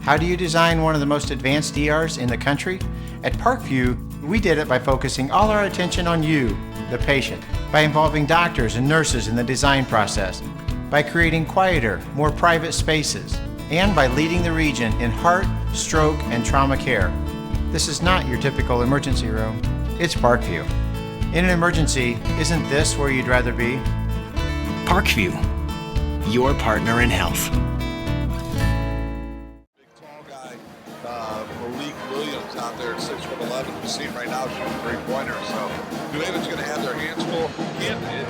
How do you design one of the most advanced ERs in the country? At Parkview, we did it by focusing all our attention on you, the patient, by involving doctors and nurses in the design process, by creating quieter, more private spaces, and by leading the region in heart, stroke, and trauma care. This is not your typical emergency room. It's Parkview. In an emergency, isn't this where you'd rather be? Parkview, your partner in health. Big tall guy, Malik Williams out there at 6'11". We see him right now shooting three-pointer. So New Haven's going to have their hands full.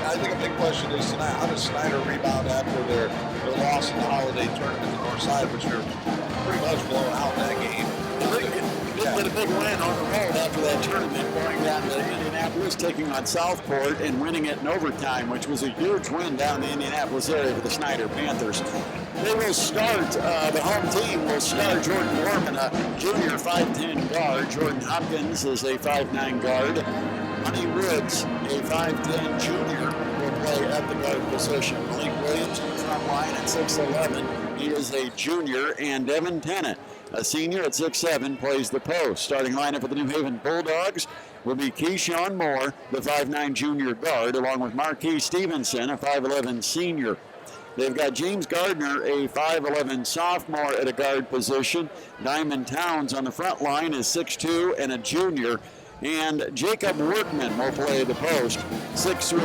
I think a big question is tonight, how does Snider rebound after their loss in the holiday tournament to Northside, which they're pretty much blowing out that game. Get a big win on the road after that tournament, going down to Indianapolis, taking on Southport and winning it in overtime, which was a huge win down in the Indianapolis area for the Snider Panthers. They will start, the home team will start Jordan Gorman, a junior 5'10 guard. Jordan Hopkins is a 5'9 guard. Honey Woods, a 5'10 junior, will play at the guard position. Malik Williams in the front line at 6'11. He is a junior, and Devin Tennant, a senior at 6'7", plays the post. Starting lineup for the New Haven Bulldogs will be Keyshawn Moore, the 5'9 junior guard, along with Marquis Stevenson, a 5'11 senior. They've got James Gardner, a 5'11 sophomore at a guard position. Diamond Towns on the front line is 6'2 and a junior. And Jacob Workman will play the post, 6'3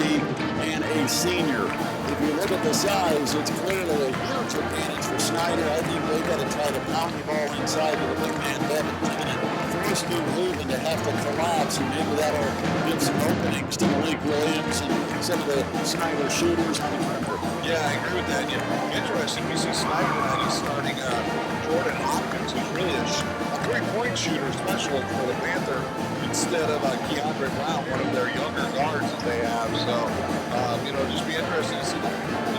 and a senior. If you look at the size, it's clearly a huge advantage for Snider. I think they've got to try to pound the ball inside to the big man Devin Tennant, force New Haven to have to collapse, and maybe that'll give some openings to Malik Williams and some of the Snider shooters on the perimeter. Yeah, I agree with that. Interesting. We see Snider tonight. He's starting Jordan Hopkins, who's really a three-point shooter specialist for the Panther, instead of Keandre Brown, one of their younger guards that they have. So, just be interesting to see the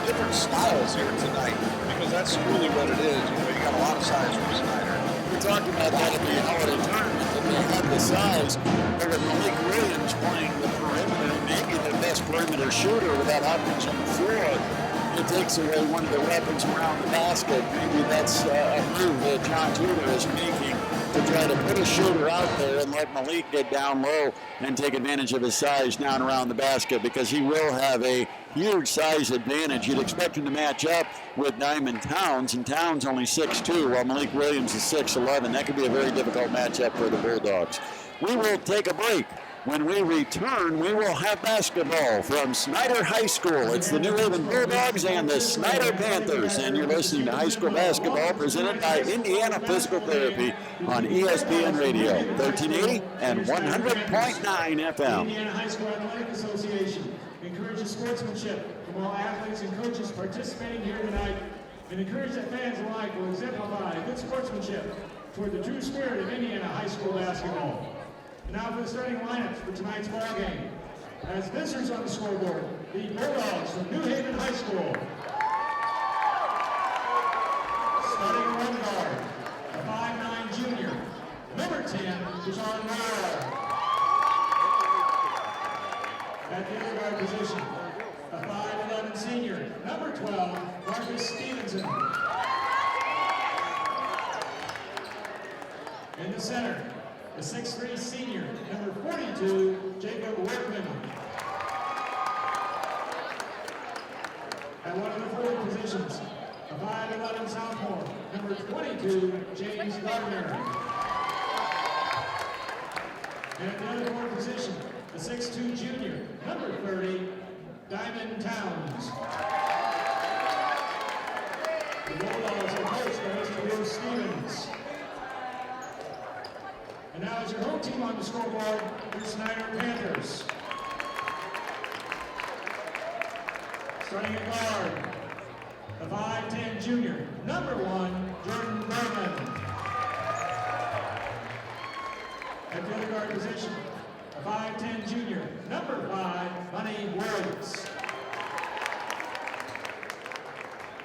different styles here tonight, because that's really what it is. You got a lot of size from Snider. We're talking about that at the holiday tournament, that they have the size. But with Malik Williams playing the perimeter, maybe the best perimeter shooter without Hopkins on the floor, it takes away one of the weapons around the basket. Maybe that's a move that John Tudor is making to try to put a shooter out there and let Malik get down low and take advantage of his size down around the basket, because he will have a huge size advantage. You'd expect him to match up with Diamond Towns, and Towns only 6'2", while Malik Williams is 6'11". That could be a very difficult matchup for the Bulldogs. We will take a break. When we return, we will have basketball from Snider High School. It's the New Haven Bulldogs and the Snider Panthers. And you're listening to high school basketball presented by Indiana Physical Therapy on ESPN Radio, 1380 and 100.9 FM. Indiana High School Athletic Association encourages sportsmanship from all athletes and coaches participating here tonight, and encourage that fans alike will exemplify good sportsmanship toward the true spirit of Indiana high school basketball. And now for the starting lineups for tonight's ball game. As visitors on the scoreboard, the Bulldogs from New Haven High School. Starting one guard, a 5'9 junior, number 10, John Moore. At the other guard position, a 5'11 senior, number 12, Marcus Stevenson. In the center, the 6'3 senior, number 42, Jacob Workman. At one of the forward positions, a 5'11 sophomore, number 22, James Gardner. And at the other forward position, the 6'2 junior, number 30, Diamond Towns. The Bulldogs are coached by Mr. Will Stevens. And now is your home team on the scoreboard, the Snider Panthers. Starting at guard, the 5'10 junior, number 1, Jordan Berman. At the other guard position, a 5'10 junior, number 5, Honey Woods.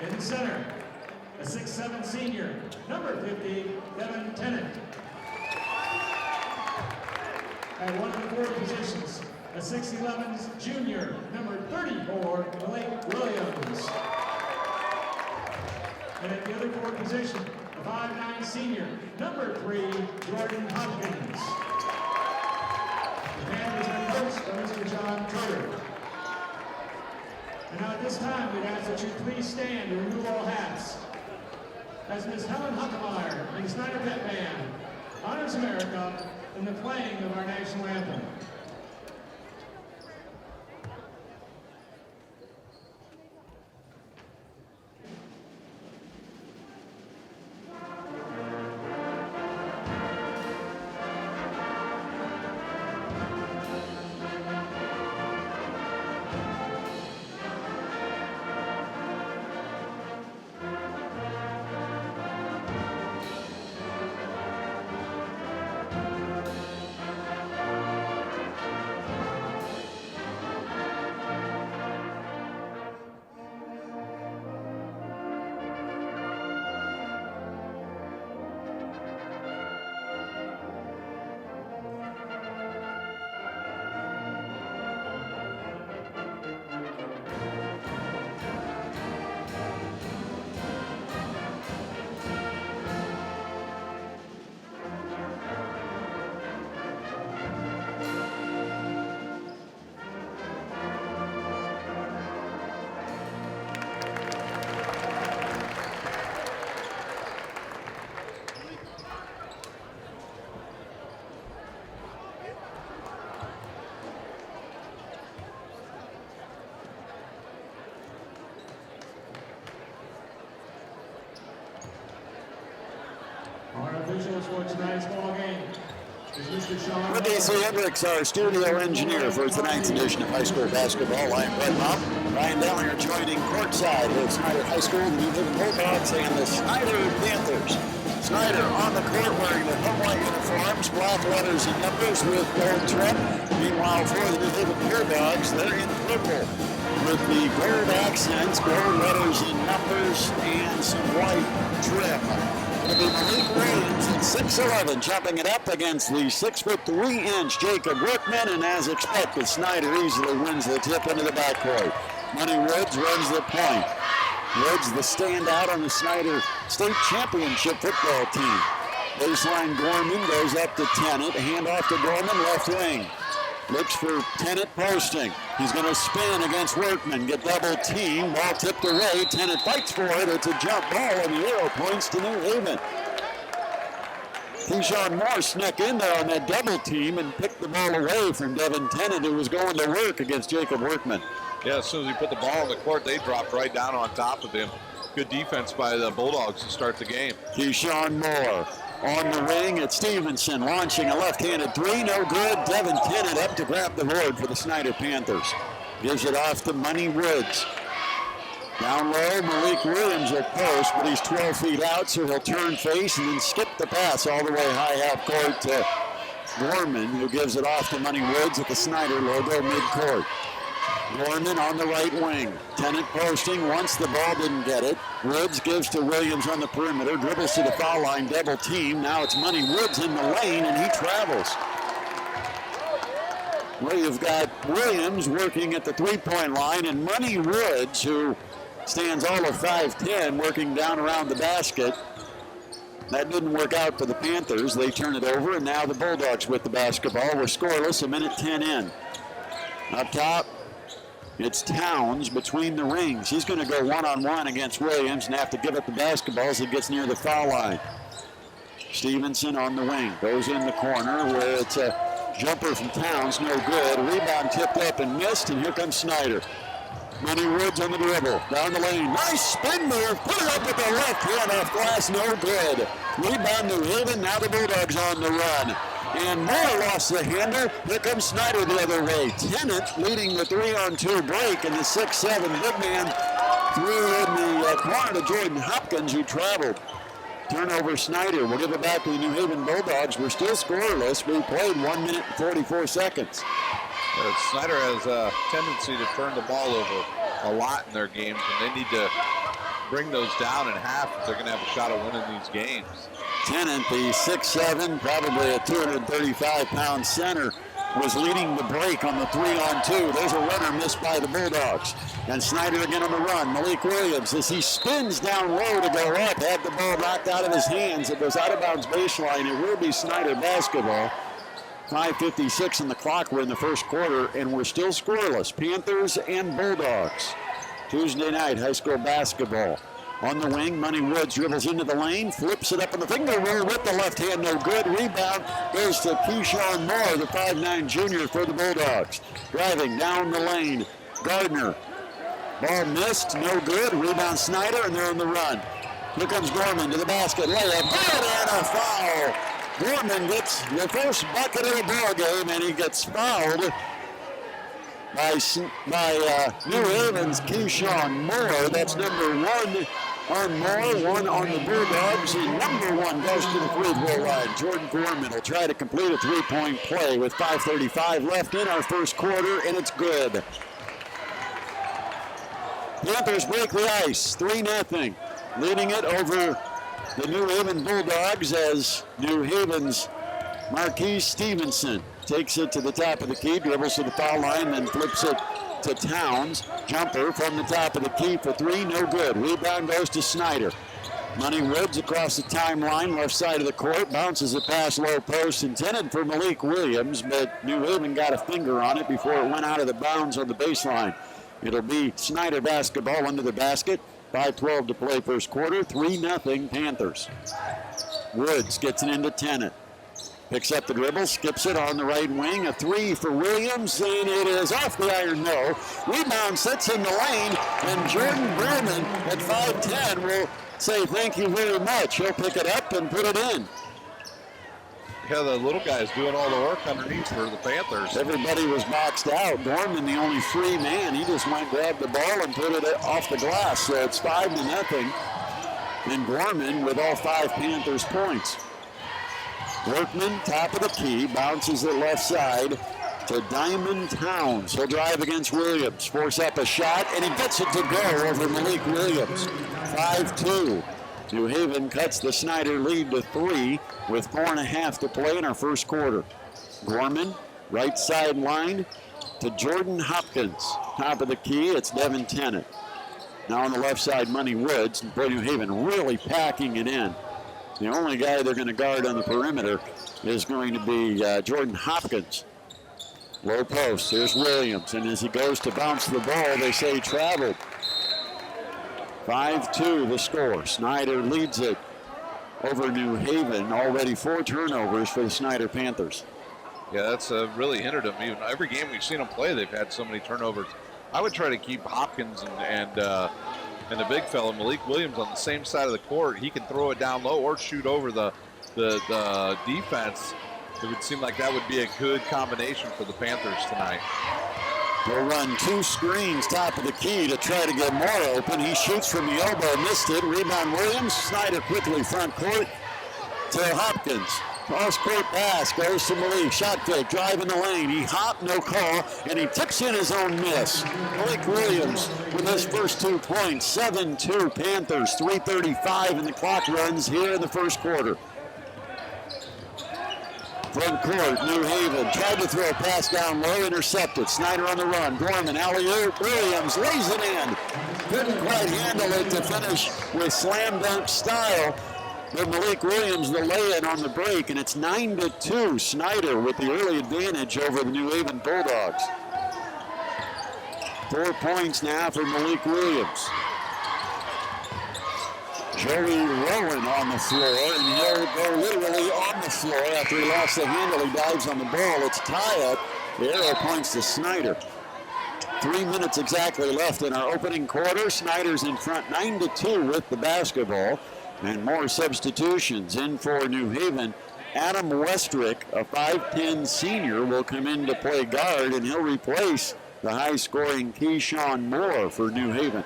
In the center, a 6'7 senior, number 50, Devin Tennant. At one of the forward positions, a 6'11 junior, number 34, Malik Williams. And at the other forward position, a 5'9 senior, number 3, Jordan Hopkins. The band has been coached by Mr. John Carter. And now at this time, we'd ask that you please stand and remove all hats as Ms. Helen Huckemeyer and the Snider Pet Band honors America in the playing of our national anthem. Our officials for tonight's ball game is Mr. Sean. With DC Hendricks, our studio engineer for tonight's edition of high school basketball. I'm Brett Mop. Ryan Dellinger joining courtside with Snider High School, the New Haven Bulldogs, and the Snider Panthers. Snider on the court wearing the home white uniforms, black letters and numbers with gold trim. Meanwhile, for the New Haven Pure Dogs, they're in purple with the gold accents, gold letters and numbers, and some white trim. It'll be Malik Williams at 6'11", chopping it up against the 6'3" Jacob Workman, and as expected, Snider easily wins the tip into the backcourt. Money Woods runs the point. Woods the standout on the Snider State Championship football team. Baseline Gorman goes up to Tennant, handoff to Gorman, left wing. Looks for Tennant posting. He's going to spin against Workman, get double team, ball tipped away. Tennant fights for it. It's a jump ball, and the arrow points to New Haven. Keyshawn Moore snuck in there on that double team and picked the ball away from Devin Tennant, who was going to work against Jacob Workman. Yeah, as soon as he put the ball on the court, they dropped right down on top of him. Good defense by the Bulldogs to start the game. Keyshawn Moore on the wing at Stevenson, launching a left-handed three, no good. Devin Tennant up to grab the board for the Snider Panthers. Gives it off to Money Woods. Down low, Malik Williams will post, but he's 12 feet out, so he'll turn face and then skip the pass all the way high half court to Gorman, who gives it off to Money Woods at the Snider logo midcourt. Gorman on the right wing. Tennant posting once the ball didn't get it. Woods gives to Williams on the perimeter, dribbles to the foul line, double team. Now it's Money Woods in the lane, and he travels. Well, you've got Williams working at the three-point line, and Money Woods, who stands all of 5'10", working down around the basket. That didn't work out for the Panthers. They turn it over, and now the Bulldogs with the basketball. We're scoreless, a minute 10 in. Up top, it's Towns between the rings. He's going to go one-on-one against Williams and have to give up the basketball as he gets near the foul line. Stevenson on the wing. Goes in the corner where it's a jumper from Towns, no good. Rebound tipped up and missed, and here comes Snider. Money Woods on the dribble. Down the lane. Nice spin move. Put it up with the left hand off glass, no good. Rebound New Haven. Now the Bulldogs on the run. And Moore lost the handle. Here comes Snider the other way. Tennant leading the 3-on-2 break, and the 6'7" big man threw in the corner to Jordan Hopkins, who traveled. Turnover Snider. We'll give it back to the New Haven Bulldogs. We're still scoreless. We played 1 minute and 44 seconds. Snider has a tendency to turn the ball over a lot in their games, and they need to bring those down in half if they're going to have a shot at winning these games. Tennant, the 6'7", probably a 235-pound center, was leading the break on the 3-on-2. There's a runner missed by the Bulldogs. And Snider again on the run. Malik Williams, as he spins down low to go up, had the ball knocked out of his hands. It goes out of bounds baseline. It will be Snider basketball. 5:56 in the clock. We're in the first quarter, and we're still scoreless. Panthers and Bulldogs. Tuesday night high school basketball. On the wing, Money Woods dribbles into the lane, flips it up in the finger roll with the left hand, no good. Rebound goes to Keyshawn Moore, the 5'9 junior for the Bulldogs. Driving down the lane, Gardner. Ball missed, no good. Rebound Snider, and they're on the run. Here comes Gorman to the basket, layup, good, and a foul. Gorman gets the first bucket of the ball game, and he gets fouled by New Haven's Keyshawn Moore. That's number 1 on Moore, 1 on the Bulldogs, and number 1 goes to the free throw line. Jordan Gorman will try to complete a three-point play with 5:35 left in our first quarter, and it's good. Panthers break the ice, 3-0, leading it over the New Haven Bulldogs as New Haven's Marquise Stevenson takes it to the top of the key, dribbles to the foul line, then flips it to Towns. Jumper from the top of the key for 3, no good. Rebound goes to Snider. Money Woods across the timeline, left side of the court, bounces it past low post, intended for Malik Williams, but New Haven got a finger on it before it went out of the bounds on the baseline. It'll be Snider basketball under the basket. 5:12 to play first quarter, 3-0 Panthers. Woods gets it into Tennant. Picks up the dribble, skips it on the right wing. A 3 for Williams, and it is off the iron, no. Rebound sits in the lane, and Jordan Berman at 5'10 will say thank you very much. He'll pick it up and put it in. Yeah, the little guy's doing all the work underneath for the Panthers. Everybody was boxed out. Gorman, the only free man, he just went, grabbed the ball, and put it off the glass. So it's 5-0. And Gorman with all 5 Panthers points. Workman, top of the key, bounces it left side to Diamond Towns. He'll drive against Williams, force up a shot, and he gets it to go over Malik Williams. 5-2. New Haven cuts the Snider lead to 3 with 4.5 to play in our first quarter. Gorman, right sideline to Jordan Hopkins. Top of the key, it's Devin Tennant. Now on the left side, Money Woods. Boy, New Haven really packing it in. The only guy they're going to guard on the perimeter is going to be Jordan Hopkins. Low post, there's Williams, and as he goes to bounce the ball, they say he traveled. 5-2 the score. Snider leads it over New Haven. Already 4 turnovers for the Snider Panthers. Yeah, that's really hindered them. Even every game we've seen them play, they've had so many turnovers. I would try to keep Hopkins and the big fella, Malik Williams, on the same side of the court. He can throw it down low or shoot over the defense. It would seem like that would be a good combination for the Panthers tonight. They'll run 2 screens top of the key to try to get Moore open. He shoots from the elbow, missed it. Rebound Williams. Snider quickly front court to Hopkins. Cross-court pass goes to Malik. Shot fake, drive in the lane. He hopped, no call, and he tips in his own miss. Malik Williams with his first 2 points. 7-2 Panthers. 3:35 and the clock runs here in the first quarter. Front court, New Haven tried to throw a pass down low, intercepted. Snider on the run. Gorman, alley-oop. Williams lays it in. Couldn't quite handle it to finish with slam dunk style. But Malik Williams, the lay-in on the break, and it's 9-2. Snider with the early advantage over the New Haven Bulldogs. 4 points now for Malik Williams. Joey Rowan on the floor, and he'll go literally on the floor after he lost the handle. He dives on the ball. It's tie-up. The arrow points to Snider. 3 minutes exactly left in our opening quarter. Snider's in front 9-2 with the basketball. And more substitutions in for New Haven. Adam Westrick, a 5'10 senior, will come in to play guard, and he'll replace the high-scoring Keyshawn Moore for New Haven.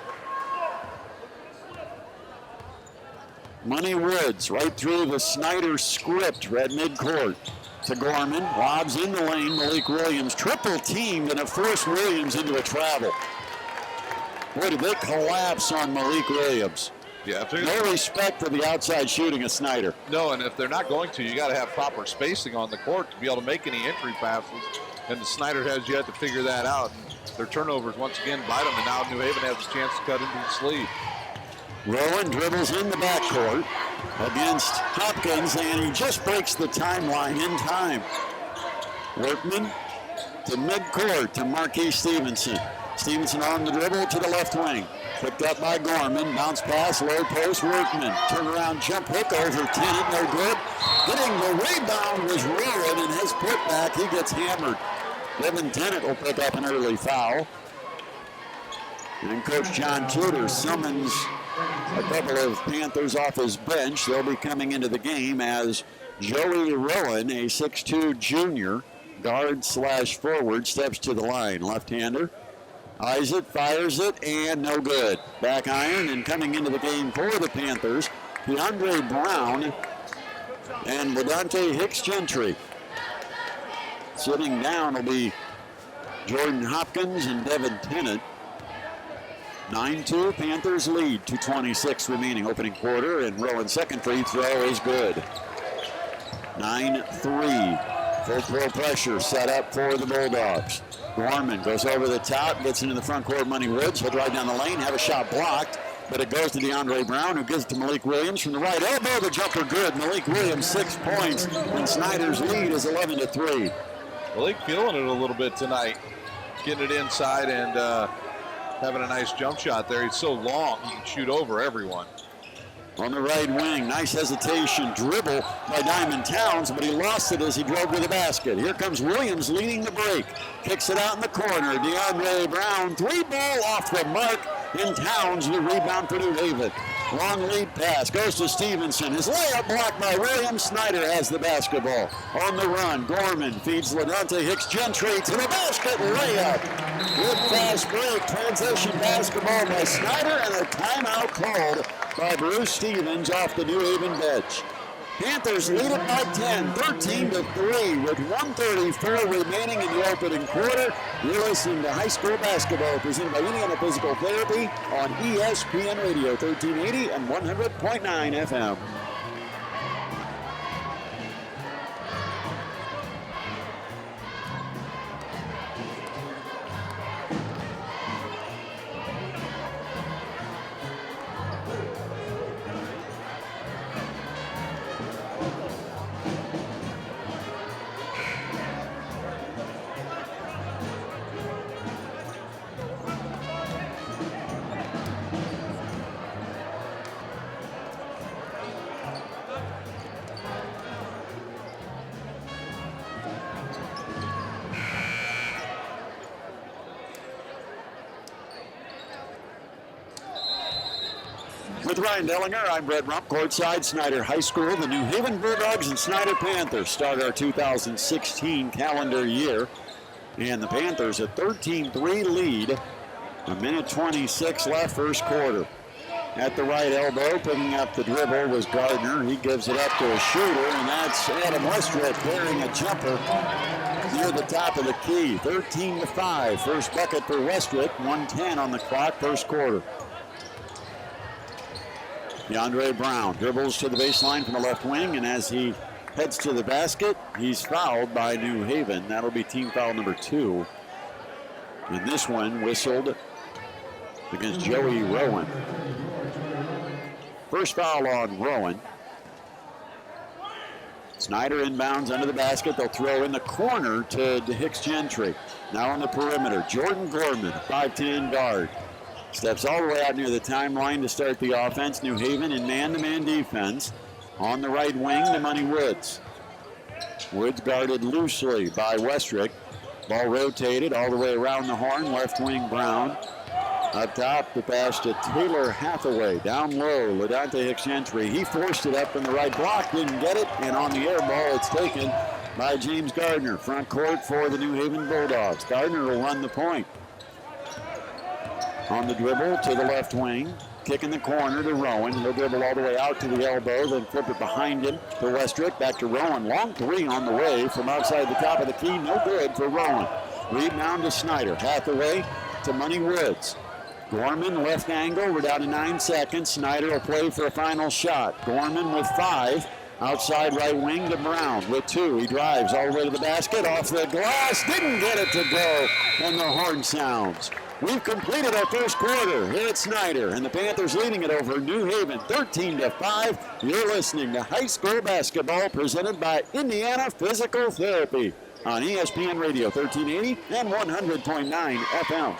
Money Woods right through the Snider script at midcourt to Gorman. Lobs in the lane. Malik Williams triple teamed and it forced Williams into a travel. Boy, did they collapse on Malik Williams. Yeah, no respect for the outside shooting of Snider. No, and if they're not going to, you got to have proper spacing on the court to be able to make any entry passes. And the Snider has yet to figure that out. And their turnovers once again bite them, and now New Haven has a chance to cut into the sleeve. Rowan dribbles in the backcourt against Hopkins, and he just breaks the timeline in time. Workman to midcourt to Marquis Stevenson. Stevenson on the dribble to the left wing. Picked up by Gorman. Bounce pass, low post, Workman. Turnaround jump hook over Tennant, no good. Getting the rebound was Rowan, and his putback, he gets hammered. Devin Tennant will pick up an early foul. And Coach John Tudor summons a couple of Panthers off his bench. They'll be coming into the game as Joey Rowan, a 6'2 junior, guard/forward, steps to the line. Left-hander. Eyes it, fires it, and no good. Back iron, and coming into the game for the Panthers, DeAndre Brown and Ladante Hicks-Gentry. Sitting down will be Jordan Hopkins and Devin Tennant. 9-2, Panthers lead, 2:26 remaining opening quarter, and Rowan's second free throw is good. 9-3, full court pressure set up for the Bulldogs. Gorman goes over the top, gets into the front court. Money Woods, he'll drive down the lane, have a shot blocked, but it goes to DeAndre Brown, who gives it to Malik Williams from the right elbow. The jumper good. Malik Williams 6 points, and Snider's lead is 11-3. Malik feeling it a little bit tonight, getting it inside and having a nice jump shot there. He's so long, he can shoot over everyone. On the right wing, nice hesitation, dribble by Diamond Towns, but he lost it as he drove to the basket. Here comes Williams leading the break. Kicks it out in the corner. DeAndre Brown, 3-ball off the mark, and Towns the rebound for New Haven. Long lead pass, goes to Stevenson. His layup blocked by Williams. Snider has the basketball. On the run, Gorman feeds Ladante Hicks-Gentry to the basket, layup. Good fast break, transition basketball by Snider, and a timeout called by Bruce Stevens off the New Haven bench. Panthers lead it by 10, 13-3, with 1:34 remaining in the opening quarter. You're listening to High School Basketball, presented by Indiana Physical Therapy on ESPN Radio, 1380 and 100.9 FM. With Ryan Dellinger, I'm Brett Rump, courtside, Snider High School. The New Haven Bulldogs and Snider Panthers start our 2016 calendar year. And the Panthers a 13-3 lead. A minute 26 left, first quarter. At the right elbow, picking up the dribble was Gardner. He gives it up to a shooter, and that's Adam Westred carrying a jumper near the top of the key. 13-5, first bucket for Westred. 1:10 on the clock, first quarter. DeAndre Brown dribbles to the baseline from the left wing, and as he heads to the basket, he's fouled by New Haven. That'll be team foul number 2. And this one whistled against Joey Rowan. First foul on Rowan. Snider inbounds under the basket. They'll throw in the corner to Hicks-Gentry. Now on the perimeter, Jordan Gorman, 5'10 guard. Steps all the way out near the timeline to start the offense. New Haven in man-to-man defense. On the right wing to Money Woods. Woods guarded loosely by Westrick. Ball rotated all the way around the horn. Left wing Brown. Up top, the pass to Taylor Hathaway. Down low, Ladante Hicks-Gentry. He forced it up in the right block, didn't get it. And on the air ball, it's taken by James Gardner. Front court for the New Haven Bulldogs. Gardner will run the point. On the dribble to the left wing. Kick in the corner to Rowan. He'll dribble all the way out to the elbow, then flip it behind him to Westrick. Back to Rowan. Long three on the way from outside the top of the key. No good for Rowan. Rebound to Snider. Hathaway to Money Woods. Gorman, left angle. We're down to 9 seconds. Snider will play for a final shot. Gorman with 5. Outside right wing to Brown with 2. He drives all the way to the basket. Off the glass. Didn't get it to go. And the horn sounds. We've completed our first quarter here at Snider. And the Panthers leading it over New Haven 13-5. You're listening to high school basketball presented by Indiana Physical Therapy on ESPN Radio 1380 and 100.9 FM.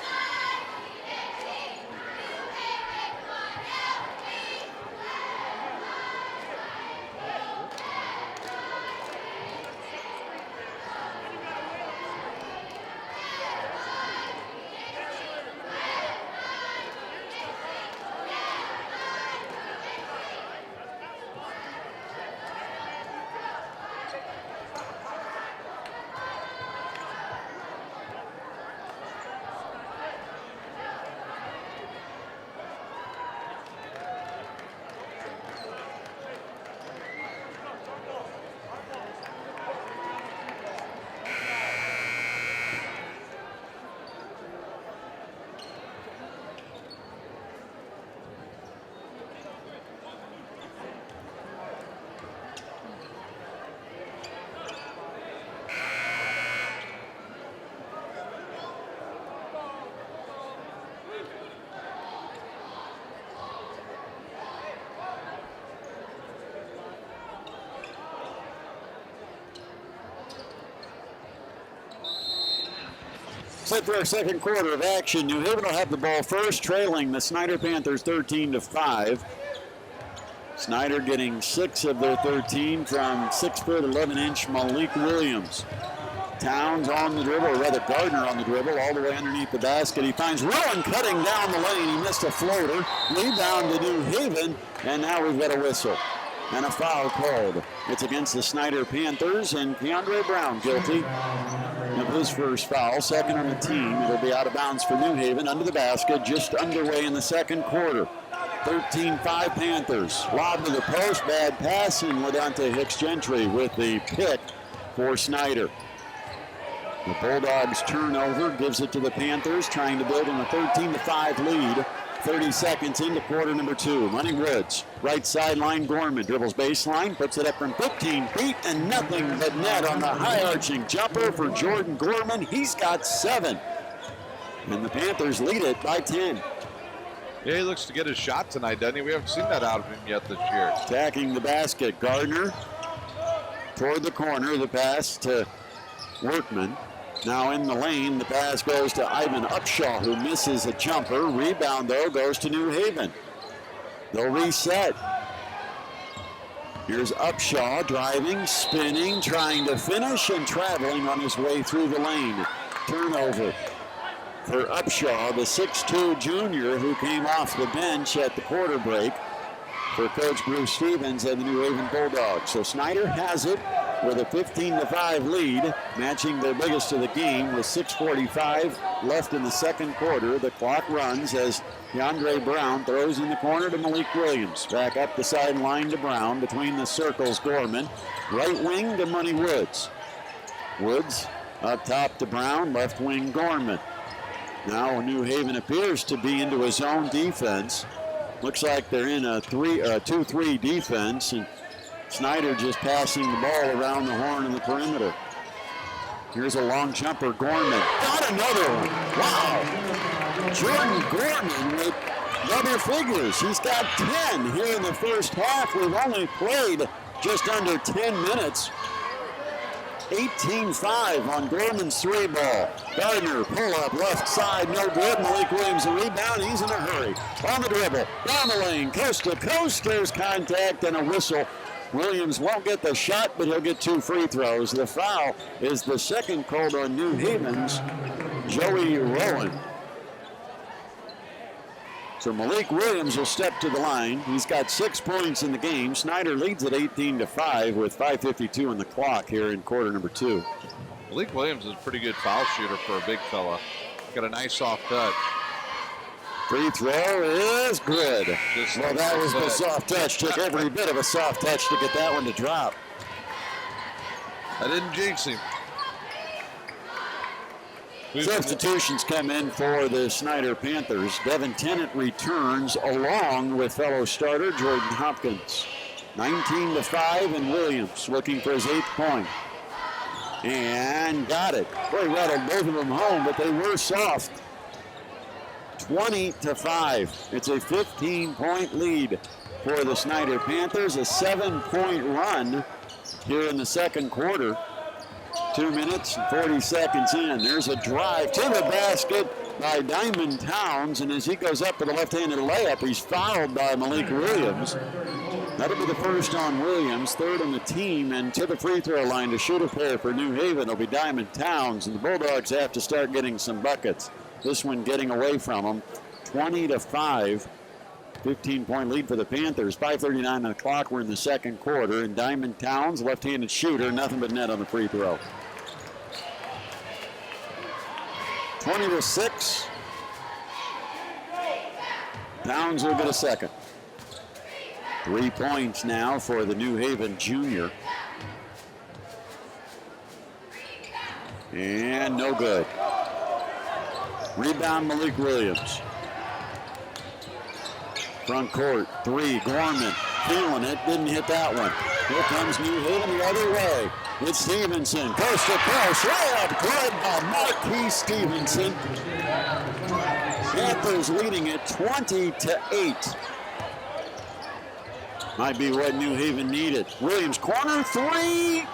Set for our second quarter of action. New Haven will have the ball first, trailing the Snider Panthers 13-5. Snider getting 6 of their 13 from 6'11" Malik Williams. Towns on the dribble, or rather Gardner on the dribble, all the way underneath the basket. He finds Rowan cutting down the lane. He missed a floater. Rebound to New Haven, and now we've got a whistle and a foul called. It's against the Snider Panthers, and Keandre Brown guilty of his first foul, second on the team. It'll be out of bounds for New Haven under the basket, just underway in the second quarter. 13-5 Panthers. Lob to the post, bad pass, and Ladante Hicks-Gentry with the pick for Snider. The Bulldogs turnover gives it to the Panthers, trying to build on a 13-5 lead. 30 seconds into quarter number 2. Money Woods, right sideline. Gorman dribbles baseline, puts it up from 15 feet, and nothing but net on the high-arching jumper for Jordan Gorman. He's got 7. And the Panthers lead it by 10. Yeah, he looks to get his shot tonight, doesn't he? We haven't seen that out of him yet this year. Attacking the basket, Gardner toward the corner. The pass to Workman. Now in the lane, the pass goes to Ivan Upshaw, who misses a jumper. Rebound, though, goes to New Haven. They'll reset. Here's Upshaw driving, spinning, trying to finish, and traveling on his way through the lane. Turnover for Upshaw, the 6'2 junior who came off the bench at the quarter break for Coach Bruce Stevens and the New Haven Bulldogs. So Snider has it with a 15-5 lead, matching their biggest of the game with 6:45 left in the second quarter. The clock runs as Keandre Brown throws in the corner to Malik Williams. Back up the sideline to Brown, between the circles Gorman. Right wing to Money Woods. Woods up top to Brown, left wing Gorman. Now New Haven appears to be into a zone defense. Looks like they're in a 2-3 defense, and Snider just passing the ball around the horn in the perimeter. Here's a long jumper, Gorman. Got another one. Wow. Jordan Gorman with double figures. He's got 10 here in the first half. We've only played just under 10 minutes. 18-5 on Gorman's 3 ball. Gardner, pull up, left side, no good. Malik Williams a rebound. He's in a hurry. On the dribble, down the lane, coast to coast. There's contact and a whistle. Williams won't get the shot, but he'll get 2 free throws. The foul is the second called on New Haven's Joey Rowan. So Malik Williams will step to the line. He's got 6 points in the game. Snider leads at 18-5 with 5:52 on the clock here in quarter number 2. Malik Williams is a pretty good foul shooter for a big fella. Got a nice soft touch. Free throw is good. Well, that was the soft touch. Took every bit of a soft touch to get that one to drop. I didn't jinx him. Substitutions come in for the Snider Panthers. Devin Tennant returns along with fellow starter Jordan Hopkins. 19-5, and Williams looking for his 8th point. And got it. Boy, rattled both of them home, but they were soft. 20-5. It's a 15-point lead for the Snider Panthers. A 7-point run here in the second quarter. 2 minutes and 40 seconds in. There's a drive to the basket by Diamond Towns, and as he goes up with a left-handed layup, he's fouled by Malik Williams. That'll be the first on Williams, 3rd on the team, and to the free throw line to shoot a pair for New Haven will be Diamond Towns, and the Bulldogs have to start getting some buckets. This one getting away from them. 20-5. 15-point lead for the Panthers. 5:39 on the clock. We're in the second quarter. And Diamond Towns, left-handed shooter, nothing but net on the free throw. 20-6. Towns will get a second. 3 points now for the New Haven junior. And no good. Rebound Malik Williams. Front court, 3, Gorman, feeling it, didn't hit that one. Here comes New Haven the other way. It's Stevenson, coast to coast, layup good by Marquis Stevenson. Panthers leading it 20-8. Might be what New Haven needed. Williams, corner 3.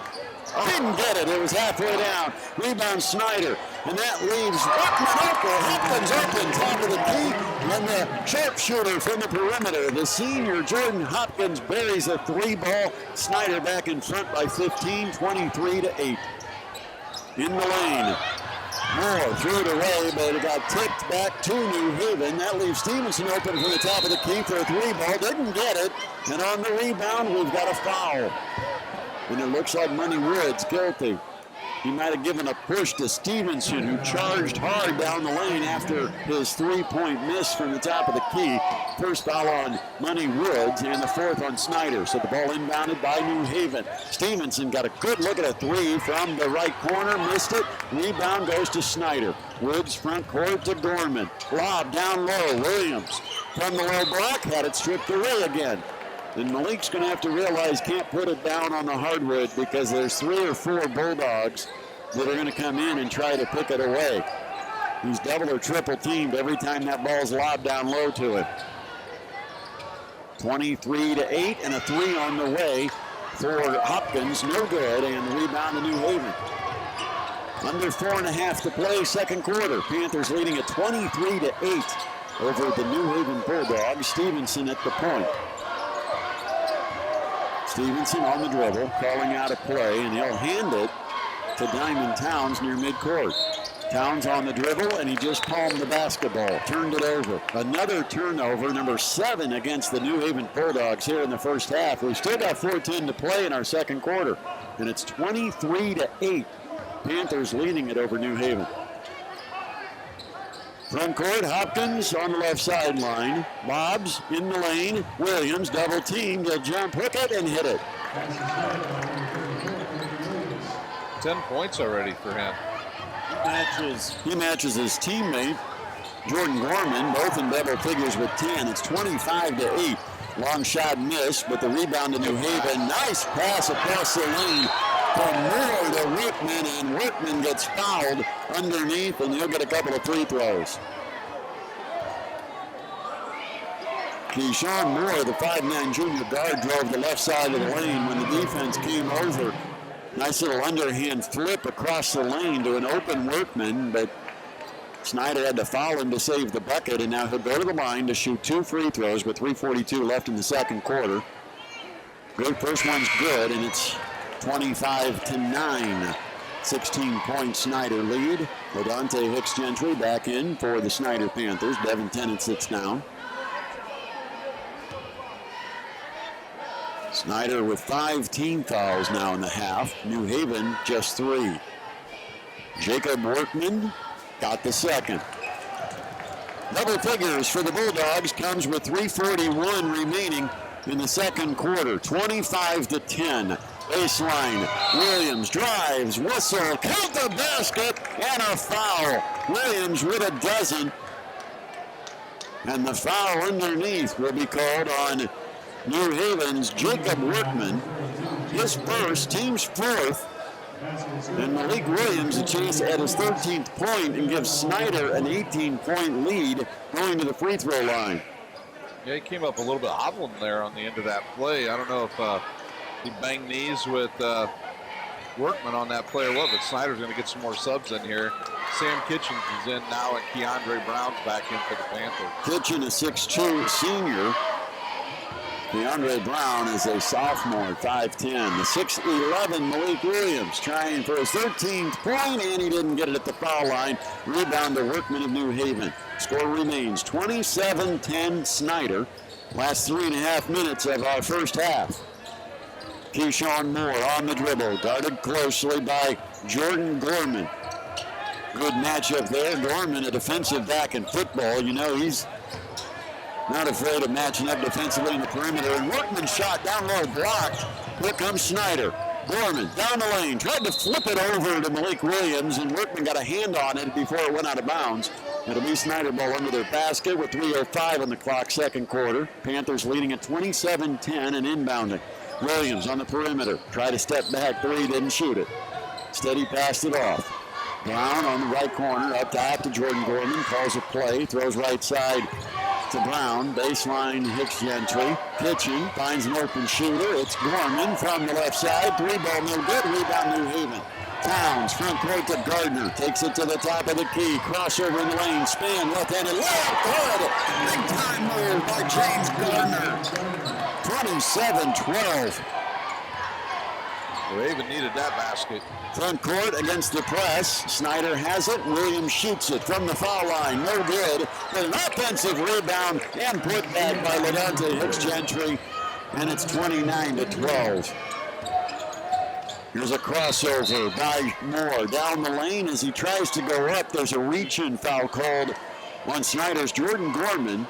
Didn't get it. It was halfway down. Rebound Snider. And that leaves Hopkins open, top of the key. And the sharpshooter from the perimeter, the senior Jordan Hopkins buries a 3-ball. Snider back in front by 15, 23-8. In the lane. Moore threw it away, but it got tipped back to New Haven. That leaves Stevenson open from the top of the key for a 3-ball. Didn't get it. And on the rebound, we've got a foul. And it looks like Money Woods guilty. He might have given a push to Stevenson, who charged hard down the lane after his 3-point miss from the top of the key. First foul on Money Woods and the 4th on Snider. So the ball inbounded by New Haven. Stevenson got a good look at a 3 from the right corner, missed it. Rebound goes to Snider. Woods front court to Gorman. Lob down low, Williams. From the low block, had it stripped away again. And Malik's going to have to realize can't put it down on the hardwood because there's 3 or 4 Bulldogs that are going to come in and try to pick it away. He's double or triple teamed every time that ball's lobbed down low to him. 23-8 and a 3 on the way for Hopkins. No good, and the rebound to New Haven. Under 4.5 to play, second quarter. Panthers leading at 23-8 over the New Haven Bulldogs. Stevenson at the point. Stevenson on the dribble, calling out a play, and he'll hand it to Diamond Towns near midcourt. Towns on the dribble, and he just palmed the basketball, turned it over. Another turnover, number 7 against the New Haven Bulldogs here in the first half. We've still got 4:10 to play in our second quarter, and it's 23-8. Panthers leading it over New Haven. Front court, Hopkins on the left sideline. Bobs in the lane. Williams double teamed. He'll jump, hook it, and hit it. 10 points already for him. He matches his teammate, Jordan Gorman, both in double figures with 10. It's 25-8. Long shot missed, but the rebound to New Haven. Nice pass across the lane from Moore to Workman, and Workman gets fouled underneath, and he'll get a couple of free throws. Keyshawn Moore, the 5'9" junior guard, drove the left side of the lane when the defense came over. Nice little underhand flip across the lane to an open Workman, but Snider had to foul him to save the bucket, and now he'll go to the line to shoot 2 free throws with 3:42 left in the second quarter. Good, first one's good, and it's 25-9. 16-point Snider lead. Ladante Hicks-Gentry back in for the Snider Panthers. Devin Tennant sits down. Snider with 5 team fouls now in the half. New Haven just 3. Jacob Workman got the second. Double figures for the Bulldogs comes with 3:41 remaining in the second quarter. 25-10. Baseline, Williams drives, whistle, count the basket, and a foul. Williams with a dozen. And the foul underneath will be called on New Haven's Jacob Workman. His first, team's fourth. And Malik Williams a chance at his 13th point and gives Snider an 18-point lead going to the free throw line. Yeah, he came up a little bit hobbling there on the end of that play. I don't know if he banged knees with Workman on that play or what, but Snider's going to get some more subs in here. Sam Kitchens is in now, and Keandre Brown's back in for the Panthers. Kitchen, a 6'2 senior. Keandre Brown is a sophomore, 5'10. The 6'11 Malik Williams trying for his 13th point, and he didn't get it at the foul line. Rebound to Workman of New Haven. Score remains 27-10 Snider. Last 3.5 minutes of our first half. Keyshawn Moore on the dribble, guarded closely by Jordan Gorman. Good matchup there. Gorman, a defensive back in football. You know, he's not afraid of matching up defensively in the perimeter. And Workman shot down low, blocked. Here comes Snider. Gorman down the lane, tried to flip it over to Malik Williams, and Workman got a hand on it before it went out of bounds. It'll be Snider ball under their basket with 3:05 on the clock, second quarter. Panthers leading at 27-10 and inbounding. Williams on the perimeter, tried to step back three, didn't shoot it. Instead, he passed it off. Brown on the right corner, up top to Jordan Gorman, calls a play, throws right side to Brown, baseline Hicks Gentry. Kitchen finds an open shooter. It's Gorman from the left side. Three ball, no good. Rebound New Haven. Towns front court to Gardner. Takes it to the top of the key. Crossover in the lane. Spin left-handed layup. Good. Big time move by James Gardner. 27-12. New Haven needed that basket. Front court against the press. Snider has it. Williams shoots it from the foul line. No good. But an offensive rebound and put back by Ladante Hicks Gentry. And it's 29-12. Here's a crossover by Moore down the lane as he tries to go up. There's a reach-in foul called on Snider's Jordan Gorman.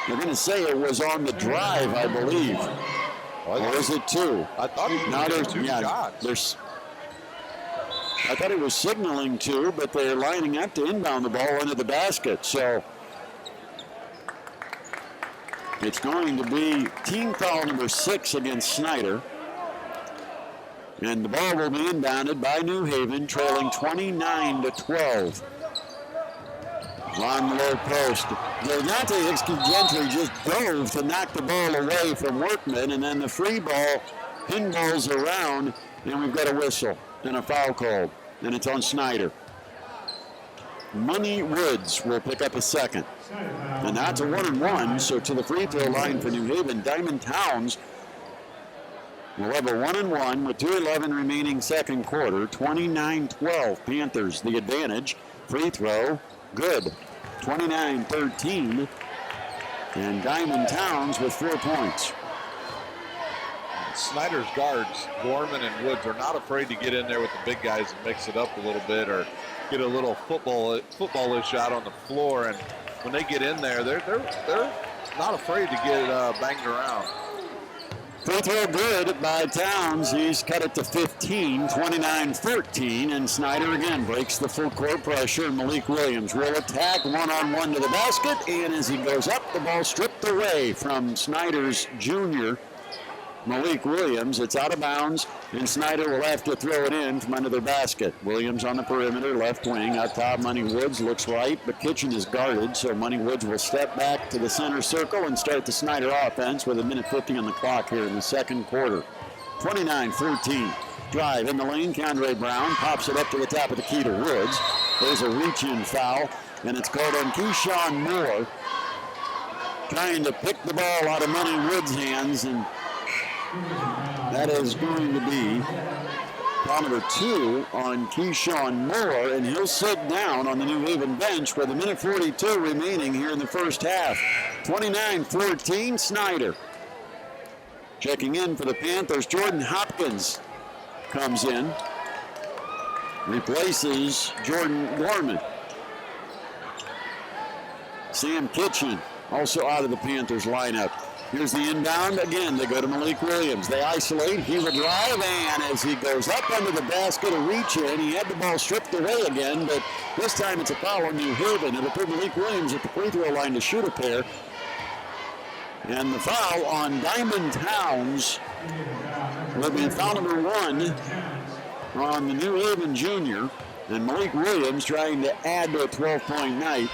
They're going to say it was on the drive, I believe. Or is it two? I thought he was two shots. I thought it was signaling two, but they're lining up to inbound the ball into the basket. So it's going to be team foul number 6 against Snider. And the ball will be inbounded by New Haven, trailing 29-12. On the low post. Ladante Hicks Gentry just dove to knock the ball away from Workman, and then the free ball pinballs around, and we've got a whistle and a foul called, and it's on Snider. Money Woods will pick up a second. And that's a 1-and-1, so to the free throw line for New Haven, Diamond Towns will have a 1-and-1 with 2:11 remaining second quarter. 29-12, Panthers the advantage. Free throw, good. 29-13, and Diamond Towns with 4 points. Snider's guards, Gorman and Woods, are not afraid to get in there with the big guys and mix it up a little bit or get a little footballish out on the floor. And when they get in there, they're not afraid to get banged around. Free throw good by Towns. He's cut it to 15, 29-13, and Snider again breaks the full court pressure. Malik Williams will attack one-on-one to the basket, and as he goes up, the ball stripped away from Snider's junior, Malik Williams. It's out of bounds, and Snider will have to throw it in from under their basket. Williams on the perimeter, left wing. Out top, Money Woods looks right, but Kitchen is guarded, so Money Woods will step back to the center circle and start the Snider offense with 1:50 on the clock here in the second quarter. 29-14. Drive in the lane. Keandre Brown pops it up to the top of the key to Woods. There's a reach-in foul, and it's called on Keyshawn Moore, trying to pick the ball out of Money Woods' hands, and that is going to be foul number 2 on Keyshawn Moore, and he'll sit down on the New Haven bench with 1:42 remaining here in the first half. 29-14, Snider. Checking in for the Panthers, Jordan Hopkins comes in, replaces Jordan Gorman. Sam Kitchen also out of the Panthers lineup. Here's the inbound. Again, they go to Malik Williams. They isolate. He will drive, and as he goes up under the basket to reach in, he had the ball stripped away again, but this time it's a foul on New Haven. It'll put Malik Williams at the free throw line to shoot a pair. And the foul on Diamond Towns will be foul number 1 on the New Haven junior. And Malik Williams trying to add to a 12-point night.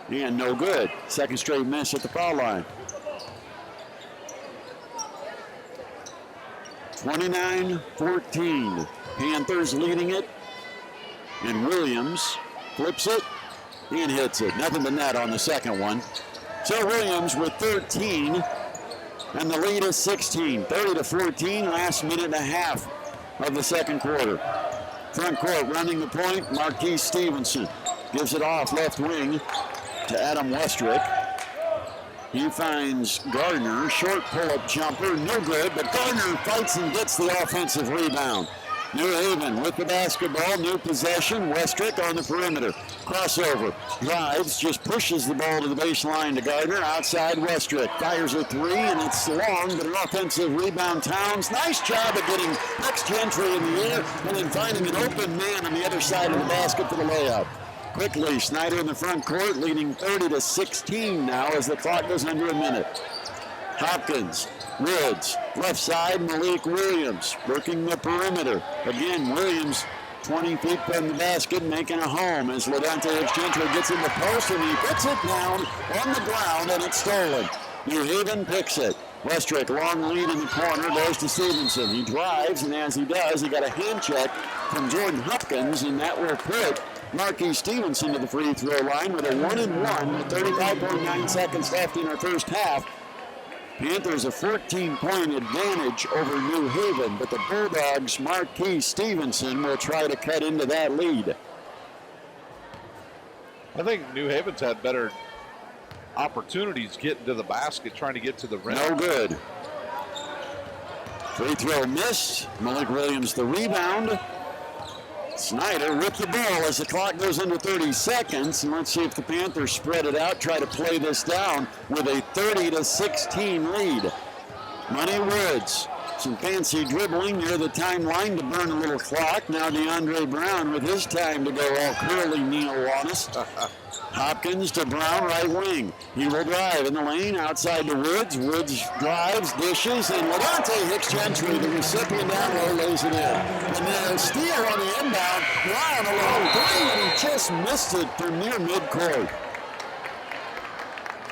And no good. Second straight miss at the foul line. 29-14. Panthers leading it. And Williams flips it and hits it. Nothing but net on the second one. So Williams with 13. And the lead is 16. 30-14. Last minute and a half of the second quarter. Front court running the point. Marquise Stevenson gives it off left wing to Adam Westrick. He finds Gardner, short pull-up jumper, no good, but Gardner fights and gets the offensive rebound. New Haven with the basketball, new possession, Westrick on the perimeter. Crossover, drives, just pushes the ball to the baseline to Gardner, outside Westrick. Fires a three, and it's long, but an offensive rebound. Towns, nice job of getting next Gentry in the air, and then finding an open man on the other side of the basket for the layup. Quickly, Snider in the front court, leading 30-16 now as the clock goes under a minute. Hopkins, Woods, left side, Malik Williams, working the perimeter. Again, Williams 20 feet from the basket, making a home as Ladante Gentry gets in the post, and he puts it down on the ground, and it's stolen. New Haven picks it. Westrick, long lead in the corner, goes to Stevenson. He drives, and as he does, he got a hand check from Jordan Hopkins, and that will put Marquise Stevenson to the free throw line with a 1-and-1 with 35.9 seconds left in our first half. Panthers a 14-point advantage over New Haven, but the Bulldogs' Marquise Stevenson will try to cut into that lead. I think New Haven's had better opportunities getting to the basket, trying to get to the rim. No good. Free throw missed. Malik Williams the rebound. Snider with the ball as the clock goes into 30 seconds. And let's see if the Panthers spread it out, try to play this down with a 30-16 lead. Money Woods, some fancy dribbling near the timeline to burn a little clock. Now DeAndre Brown with his time to go all curly Neil on us. Hopkins to Brown, right wing. He will drive in the lane, outside to Woods. Woods drives, dishes, and Ladante Hicks Gentry, the recipient down low, lays it in. And then a steal on the inbound. Brown a long three, and he just missed it from near midcourt.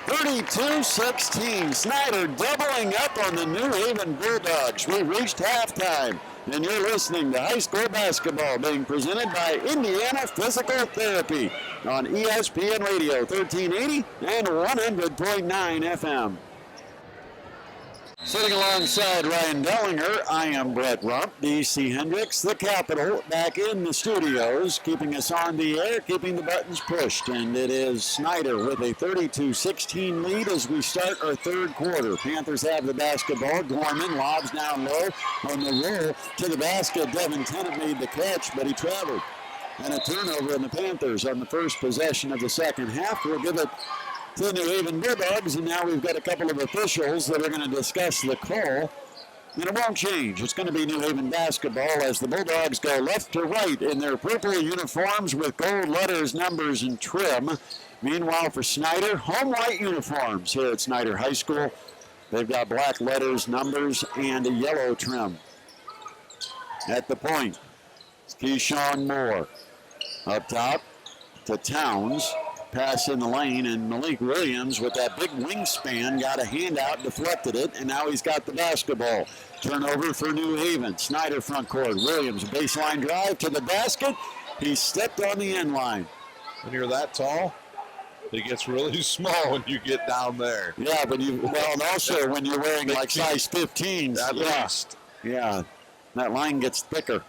32-16. Snider doubling up on the New Haven Bulldogs. We reached halftime, and you're listening to high school basketball being presented by Indiana Physical Therapy on ESPN Radio 1380 and 100.9 FM. Sitting alongside Ryan Dellinger, I am Brett Rump, D.C. Hendricks, the Capital, back in the studios, keeping us on the air, keeping the buttons pushed. And it is Snider with a 32-16 lead as we start our third quarter. Panthers have the basketball. Gorman lobs down low on the roll to the basket. Devin Tennant made the catch, but he traveled. And a turnover in the Panthers on the first possession of the second half. We'll give it to the New Haven Bulldogs, and now we've got a couple of officials that are going to discuss the call. And it won't change. It's going to be New Haven basketball as the Bulldogs go left to right in their purple uniforms with gold letters, numbers, and trim. Meanwhile, for Snider, home white uniforms here at Snider High School. They've got black letters, numbers, and a yellow trim. At the point, it's Keyshawn Moore. Up top to Towns. Pass in the lane, and Malik Williams with that big wingspan got a handout, deflected it, and now he's got the basketball. Turnover for New Haven. Snider front court. Williams, baseline drive to the basket. He stepped on the end line. When you're that tall, it gets really small when you get down there. Yeah, but and also when you're wearing like size 15s. At least. Yeah, that line gets thicker.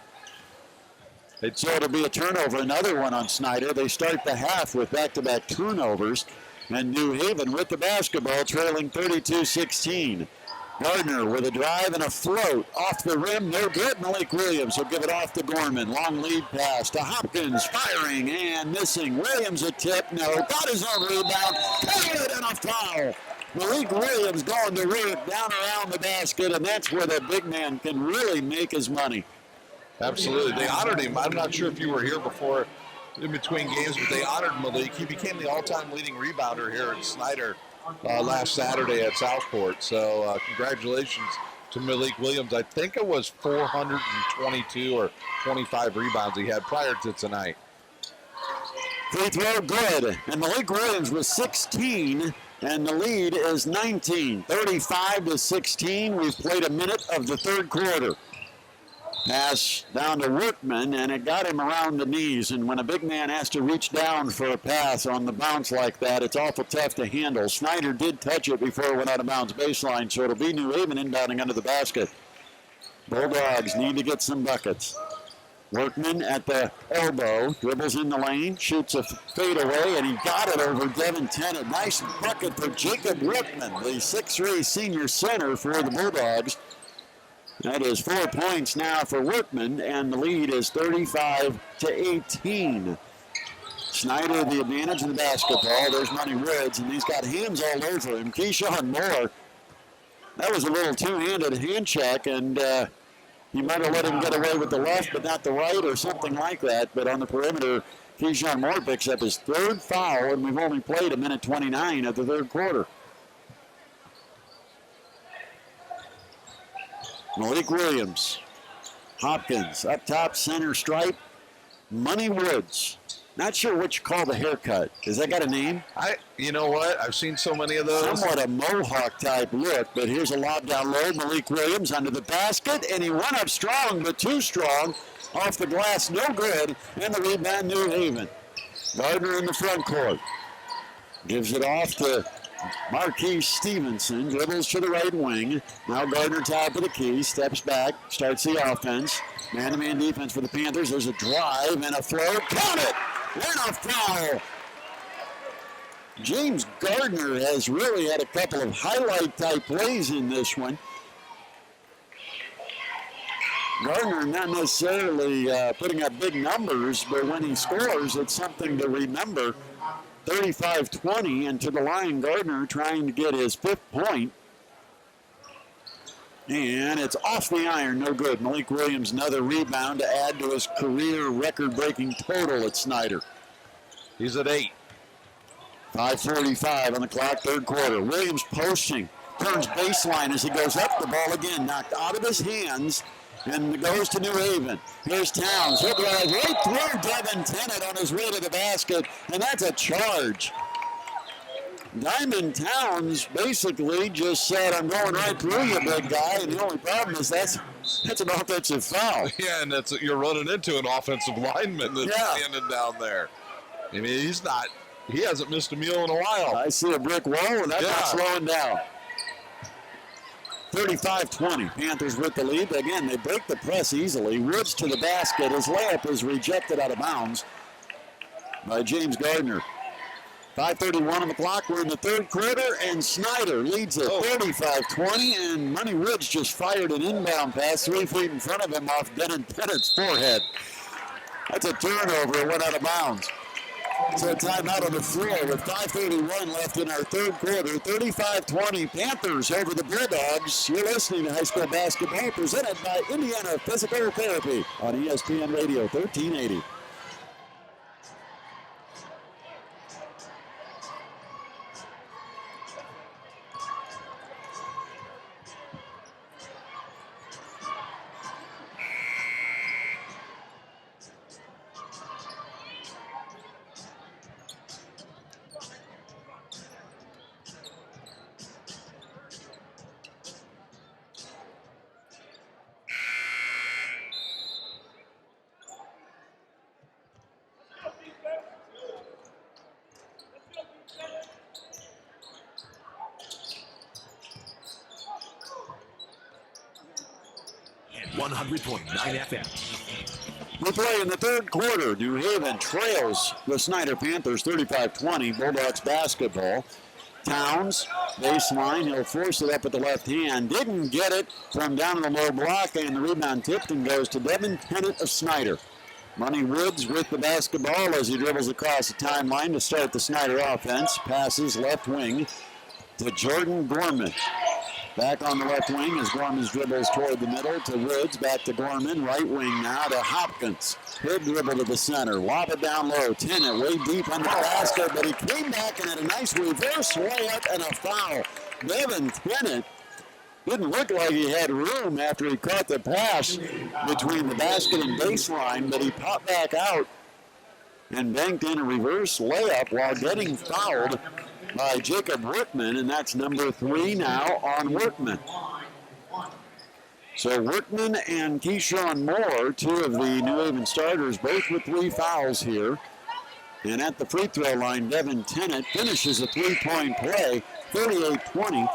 So it'll be a turnover, another one on Snider. They start the half with back-to-back turnovers. And New Haven with the basketball, trailing 32-16. Gardner with a drive and a float. Off the rim, no good. Malik Williams will give it off to Gorman. Long lead pass to Hopkins, firing and missing. Williams a tip, no. Got his own rebound. Covered and a foul Malik Williams going to work down around the basket, and that's where the big man can really make his money. Absolutely. They honored him. I'm not sure if you were here before in between games, but they honored Malik. He became the all-time leading rebounder here at Snider last Saturday at Southport. So congratulations to Malik Williams. I think it was 422 or 25 rebounds he had prior to tonight. Free throw good. And Malik Williams was 16, and the lead is 19. 35-16. We've played a minute of the third quarter. Pass down to Workman, and it got him around the knees. And when a big man has to reach down for a pass on the bounce like that, it's awful tough to handle. Snider did touch it before it went out of bounds baseline, so it'll be New Haven inbounding under the basket. Bulldogs need to get some buckets. Workman at the elbow, dribbles in the lane, shoots a fadeaway, and he got it over Devin Tennant. Nice bucket for Jacob Workman, the 6'3" senior center for the Bulldogs. That is 4 points now for Workman, and the lead is 35-18. Snider the advantage of the basketball. There's Money Woods, and he's got hands all over him. Keyshawn Moore, that was a little two-handed hand check, and he might have let him get away with the left but not the right or something like that. But on the perimeter, Keyshawn Moore picks up his third foul, and we've only played a minute 29 of the third quarter. Malik Williams, Hopkins, up top, center stripe, Money Woods. Not sure what you call the haircut. Has that got a name? You know what? I've seen so many of those. Somewhat a mohawk type look, but here's a lob down low. Malik Williams under the basket, and he went up strong, but too strong. Off the glass, no good, and the rebound, New Haven. Gardner in the front court. Gives it off to Marquise Stevenson, dribbles to the right wing. Now Gardner top of the key, steps back, starts the offense. Man-to-man defense for the Panthers. There's a drive and a float. Count it! And a foul. James Gardner has really had a couple of highlight-type plays in this one. Gardner not necessarily putting up big numbers, but when he scores, it's something to remember. 35-20, and to the line, Gardner trying to get his fifth point. And it's off the iron, no good. Malik Williams, another rebound to add to his career record-breaking total at Snider. He's at 8. 5:45 on the clock, third quarter. Williams posting, turns baseline as he goes up, the ball again knocked out of his hands, and goes to New Haven. Here's Towns. He'll drive right through Devin Tennant on his way to the basket, and that's a charge. Diamond Towns basically just said, I'm going right through you, big guy, and the only problem is that's an offensive foul. Yeah, and you're running into an offensive lineman that's standing down there. I mean, he hasn't missed a meal in a while. I see a brick wall, and that's not slowing down. 35-20, Panthers with the lead. Again, they break the press easily. Woods to the basket. His layup is rejected out of bounds by James Gardner. 5:31 on the clock. We're in the third quarter, and Snider leads it 35-20, and Money Woods just fired an inbound pass 3 feet in front of him off Devin Tennett's forehead. That's a turnover. It went out of bounds. So timeout on the floor with 5:31 left in our third quarter. 35-20 Panthers over the Bulldogs. You're listening to high school basketball presented by Indiana Physical Therapy on ESPN Radio 1380. We play in the third quarter. New Haven trails the Snider Panthers 35-20. Bulldogs basketball. Towns, baseline. He'll force it up with the left hand. Didn't get it from down in the low block, and the rebound tipped and goes to Devin Tennant of Snider. Money Woods with the basketball as he dribbles across the timeline to start the Snider offense. Passes left wing. to Jordan Gorman. Back on the left wing as Gorman's dribbles toward the middle to Woods. Back to Gorman. Right wing now to Hopkins. He'll dribble to the center. Lob it down low. Tennant way deep under the basket, but he came back and had a nice reverse layup and a foul. Devin Tennant didn't look like he had room after he caught the pass between the basket and baseline, but he popped back out and banked in a reverse layup while getting fouled by Jacob Workman, and that's number 3 now on Workman. So Workman and Keyshawn Moore, 2 of the New Haven starters, both with 3 fouls here. And at the free throw line, Devin Tennant finishes a 3-point play, 38-20.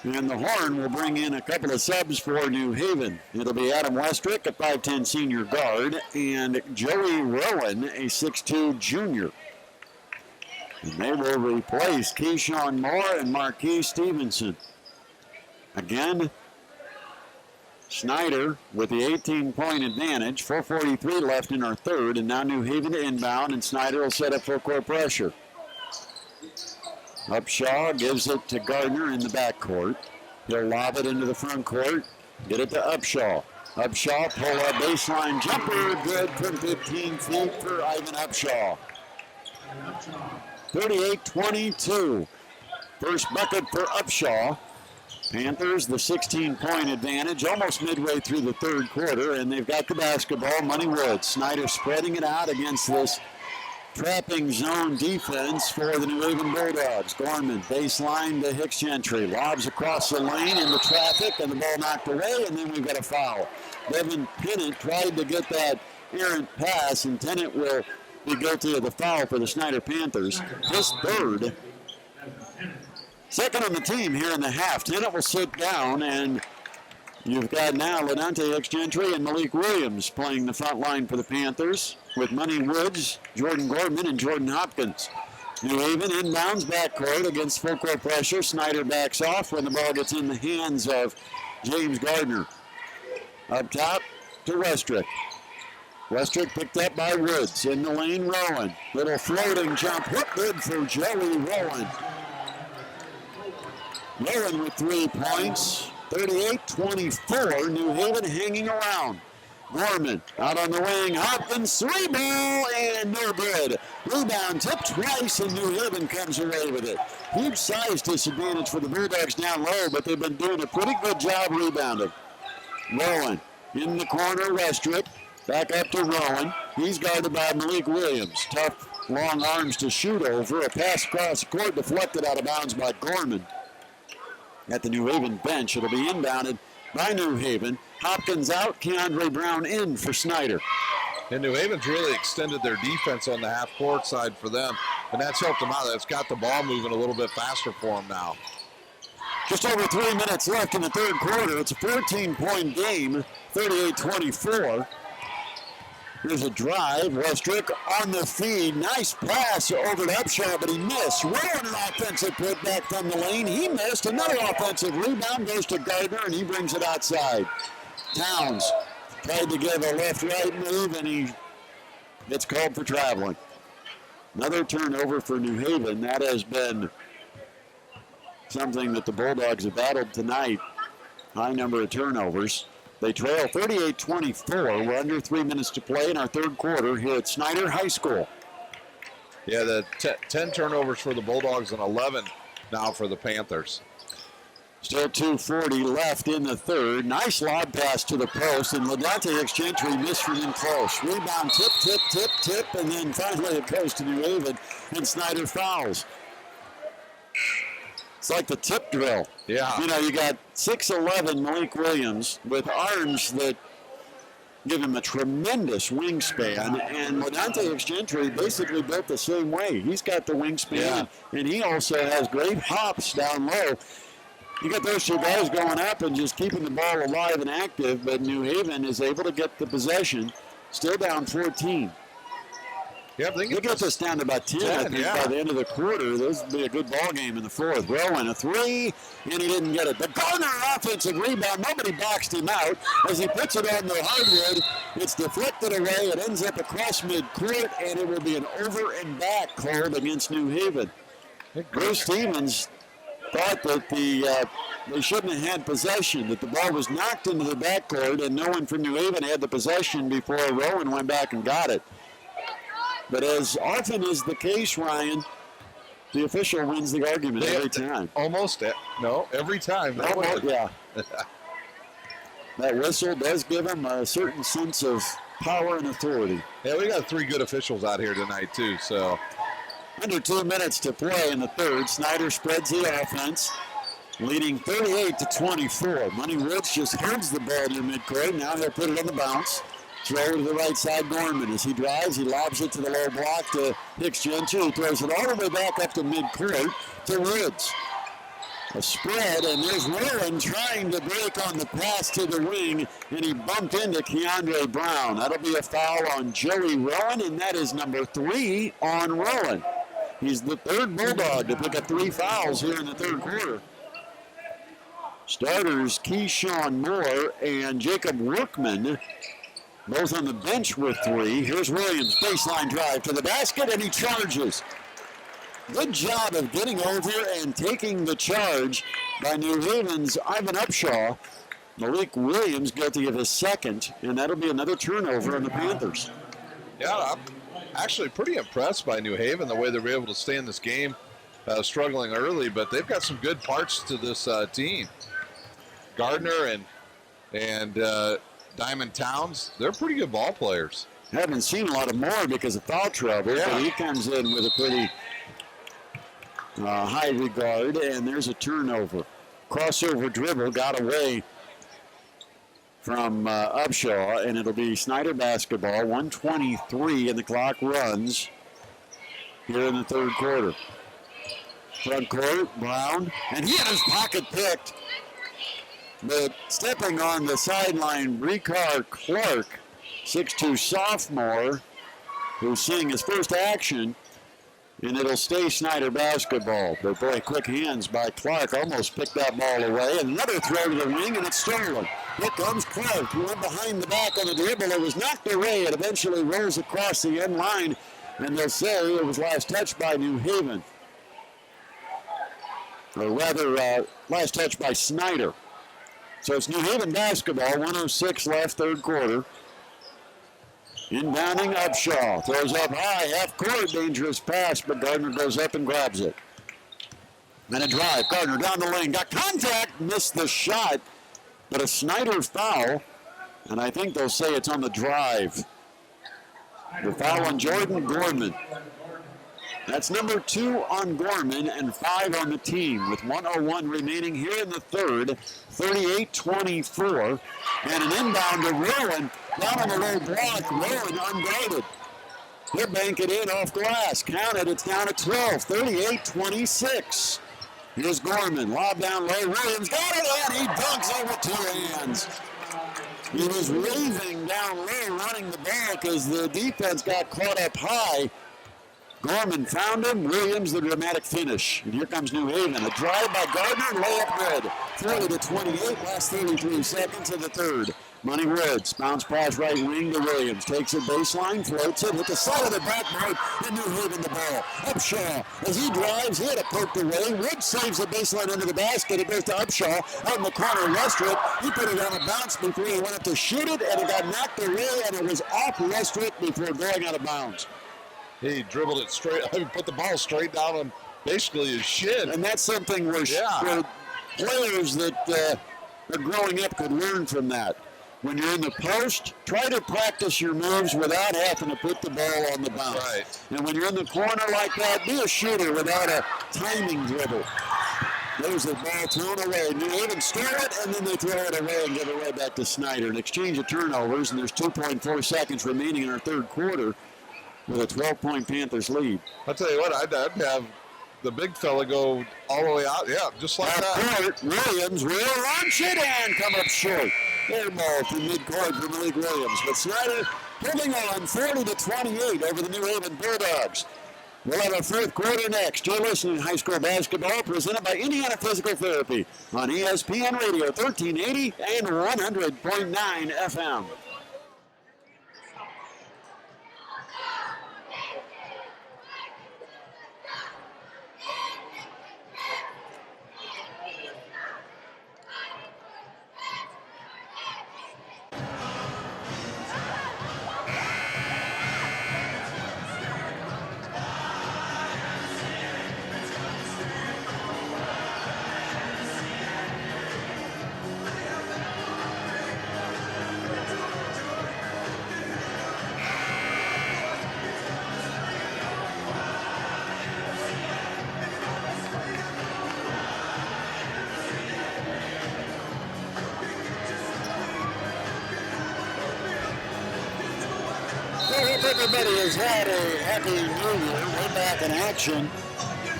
And the Horn will bring in a couple of subs for New Haven. It'll be Adam Westrick, a 5'10 senior guard, and Joey Rowan, a 6'2 junior. And they will replace Keyshawn Moore and Marquis Stevenson. Again, Snider with the 18-point advantage. 4:43 left in our third, and now New Haven to inbound, and Snider will set up full court pressure. Upshaw gives it to Gardner in the backcourt. He'll lob it into the front court. Get it to Upshaw. Upshaw, pull-up baseline jumper. Good from 15 feet for Ivan Upshaw. 38-22. First bucket for Upshaw. Panthers, the 16-point advantage, almost midway through the third quarter, and they've got the basketball. Money Woods. Snider spreading it out against this trapping zone defense for the New Haven Bulldogs. Gorman, baseline to Hicks Gentry. Lobs across the lane into traffic, and the ball knocked away, and then we've got a foul. Devin Tennant tried to get that errant pass, and Tennant will be guilty of the foul for the Snider Panthers. His third. Second on the team here in the half. Tennant will sit down, and you've got now Ladante Hicks Gentry and Malik Williams playing the front line for the Panthers, with Money Woods, Jordan Gorman, and Jordan Hopkins. New Haven inbounds backcourt against full court pressure. Snider backs off when the ball gets in the hands of James Gardner. Up top to Westrick. Westrick picked up by Woods. In the lane, Rowan. Little floating jump. Hook good for Joey Rowan. Rowan with 3 points. 38-24. New Haven hanging around. Gorman out on the wing. Hopkins, 3-ball, and no good. Rebound tipped twice, and New Haven comes away with it. Huge size disadvantage for the Bulldogs down low, but they've been doing a pretty good job rebounding. Rowan in the corner, Westrick. Back up to Rowan. He's guarded by Malik Williams. Tough, long arms to shoot over. A pass across the court deflected out of bounds by Gorman. At the New Haven bench, it'll be inbounded by New Haven. Hopkins out, Keandre Brown in for Snider. And New Haven's really extended their defense on the half-court side for them, and that's helped them out. That's got the ball moving a little bit faster for them now. Just over 3 minutes left in the third quarter. It's a 14-point game, 38-24. Here's a drive. Westrick on the feed. Nice pass over to Upshaw, but he missed. Rowan, an offensive putback from the lane. He missed. Another offensive rebound goes to Gardner, and he brings it outside. Towns tried to give a left-right move, and he gets called for traveling. Another turnover for New Haven. That has been something that the Bulldogs have battled tonight. High number of turnovers. They trail 38-24. We're under 3 minutes to play in our third quarter here at Snider High School. Yeah, the 10 turnovers for the Bulldogs and 11 now for the Panthers. Still 2:40 left in the third. Nice lob pass to the post, and Ladante Hicks Gentry missed it in close. Rebound, tip, and then finally it goes to New Haven, and Snider fouls. It's like the tip drill. Yeah. You know, you got 6'11" Malik Williams with arms that give him a tremendous wingspan, and Ladante Hicks Gentry basically built the same way. He's got the wingspan, and he also has great hops down low. You got those two guys going up and just keeping the ball alive and active, but New Haven is able to get the possession, still down 14. Yeah, I think They get this down to about 10, I think, by the end of the quarter. This will be a good ball game in the fourth. Rowan, a three, and he didn't get it. The Gardner offensive rebound, nobody boxed him out. As he puts it on the hardwood, it's deflected away. It ends up across midcourt, and it will be an over and back called against New Haven. Bruce Stevens thought that they shouldn't have had possession, that the ball was knocked into the backcourt and no one from New Haven had the possession before Rowan went back and got it. But as often is the case, Ryan, the official wins the argument every time. Almost, no, every time. Almost, yeah. That whistle does give him a certain sense of power and authority. Yeah, we got 3 good officials out here tonight, too, so. Under 2 minutes to play in the third. Snider spreads the offense, leading 38-24. Money Woods just holds the ball near midcourt. Now he'll put it on the bounce. Throw to the right side, Gorman. As he drives, he lobs it to the low block to Hicks Gentry. He throws it all the way back up to midcourt to Woods. A spread, and there's Rowan trying to break on the pass to the wing, and he bumped into Keandre Brown. That'll be a foul on Joey Rowan, and that is number 3 on Rowan. He's the third Bulldog to pick up 3 fouls here in the third quarter. Starters Keyshawn Moore and Jacob Workman, both on the bench with 3. Here's Williams, baseline drive to the basket, and he charges. Good job of getting over and taking the charge by New Haven's Ivan Upshaw. Malik Williams guilty of his second, and that'll be another turnover on the Panthers. Yeah, I'm actually pretty impressed by New Haven, the way they were able to stay in this game, struggling early, but they've got some good parts to this team. Gardner and Diamond Towns, they're pretty good ball players. Haven't seen a lot of Moore because of foul trouble, but he comes in with a pretty high regard, and there's a turnover. Crossover dribble got away from Upshaw, and it'll be Snider basketball. 1:23 and the clock runs here in the third quarter. Front court, Brown, and he had his pocket picked. But stepping on the sideline, Ricard Clark, 6'2 sophomore, who's seeing his first action, and it'll stay Snider basketball. But boy, quick hands by Clark, almost picked that ball away. And another throw to the wing, and it's stolen. Here comes Clark, who went behind the back on the dribble. It was knocked away. It eventually rolls across the end line, and they'll say it was last touched by New Haven. Or rather, last touch by Snider. So it's New Haven basketball, 1:06 left, third quarter. Inbounding Upshaw, throws up high, half court, dangerous pass, but Gardner goes up and grabs it. And a drive, Gardner down the lane, got contact, missed the shot, but a Snider foul, and I think they'll say it's on the drive. The foul on Jordan Gorman. That's number 2 on Gorman and 5 on the team with 1:01 remaining here in the third. 38-24. And an inbound to Rowan. Down on the low block. Rowan unguarded. He'll bank it in off glass. Count it. It's down to 12. 38-26. Here's Gorman. Lob down low. Williams got it, and he dunks over 2 hands. He was waving down low, running the ball because the defense got caught up high. Gorman found him. Williams, the dramatic finish. And here comes New Haven. A drive by Gardner, layup good. 40-28, last 33 seconds of the third. Money Woods, bounce pass right wing to Williams. Takes it baseline, floats it, hit the side of the backboard, and New Haven the ball. Upshaw, as he drives, he had it poked away. Woods saves the baseline under the basket. It goes to Upshaw, out in the corner, Westbrook. He put it on a bounce before he went up to shoot it, and it got knocked away, and it was off Westbrook before going out of bounds. He dribbled it straight, put the ball straight down on basically his shin. And that's something where players that are growing up could learn from that. When you're in the post, try to practice your moves without having to put the ball on the bounce. Right. And when you're in the corner like that, be a shooter without a timing dribble. There's the ball thrown away. New Haven stole it, and then they throw it away and give it right back to Snider. An exchange of turnovers, and there's 2.4 seconds remaining in our third quarter with a 12-point Panthers lead. I'll tell you what, I'd have the big fella go all the way out. Yeah, just like that. Court, Williams will launch it and come up short. Air ball from midcourt for Malik Williams. But Snider holding on 40-28 over the New Haven Bulldogs. We'll have a fourth quarter next. You're listening to High School Basketball presented by Indiana Physical Therapy on ESPN Radio 1380 and 100.9 FM. Hope everybody has had a happy new year. We're back in action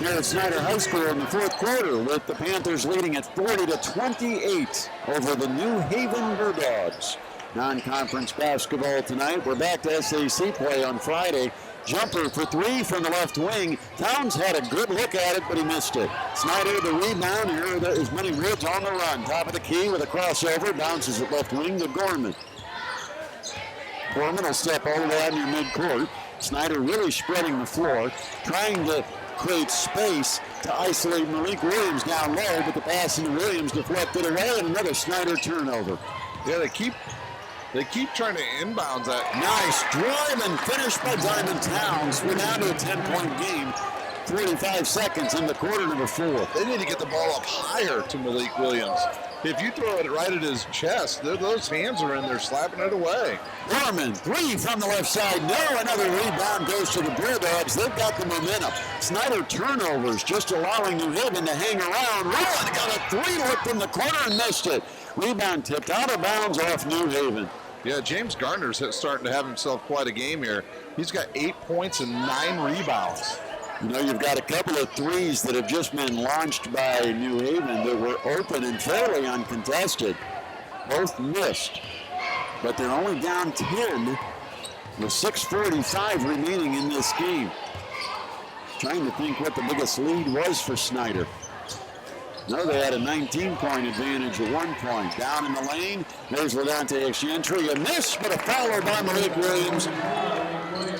here at Snider High School in the fourth quarter with the Panthers leading at 40-28 over the New Haven Bulldogs. Non-conference basketball tonight. We're back to SAC play on Friday. Jumper for three from the left wing. Towns had a good look at it, but he missed it. Snider the rebound. Here is Money Woods on the run. Top of the key with a crossover. Bounces at left wing to Gorman. Gorman will step all the way out near midcourt. Snider really spreading the floor, trying to create space to isolate Malik Williams down low, but the pass into Williams deflected away, and another Snider turnover. Yeah, they keep trying to inbound that. Nice drive and finish by Diamond Towns. We're down to a 10-point game. 45 seconds in the quarter number 4. They need to get the ball up higher to Malik Williams. If you throw it right at his chest, those hands are in there slapping it away. Gorman, three from the left side. No, another rebound goes to the Bulldogs. They've got the momentum. Snider turnovers, just allowing New Haven to hang around. Rowan got a three-look from the corner and missed it. Rebound tipped out of bounds off New Haven. Yeah, James Gardner's starting to have himself quite a game here. He's got 8 points and 9 rebounds. You know, you've got a couple of threes that have just been launched by New Haven that were open and fairly uncontested. Both missed, but they're only down 10 with 6:45 remaining in this game. Trying to think what the biggest lead was for Snider. No, they had a 19-point advantage at one point. Down in the lane, there's Ladante Excentry. A miss, but a foul by Malik Williams.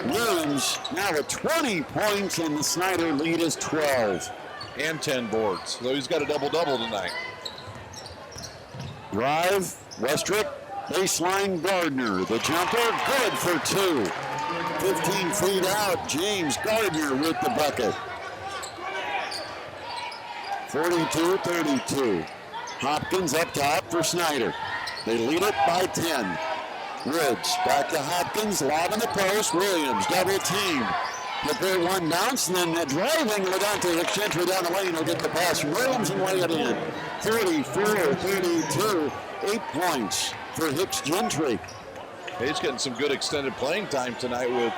Williams now at 20 points, and the Snider lead is 12. And 10 boards. So he's got a double-double tonight. Drive, Westrick, baseline Gardner. The jumper, good for 2. 15 feet out, James Gardner with the bucket. 42-32. Hopkins up top for Snider. They lead it by 10. Woods back to Hopkins, lob in the post. Williams double teamed. Get there one bounce, and then driving Ladante Excentry down the lane will get the pass from Williams and lay it in. 34-32. 8 points for Hicks Gentry. He's getting some good extended playing time tonight with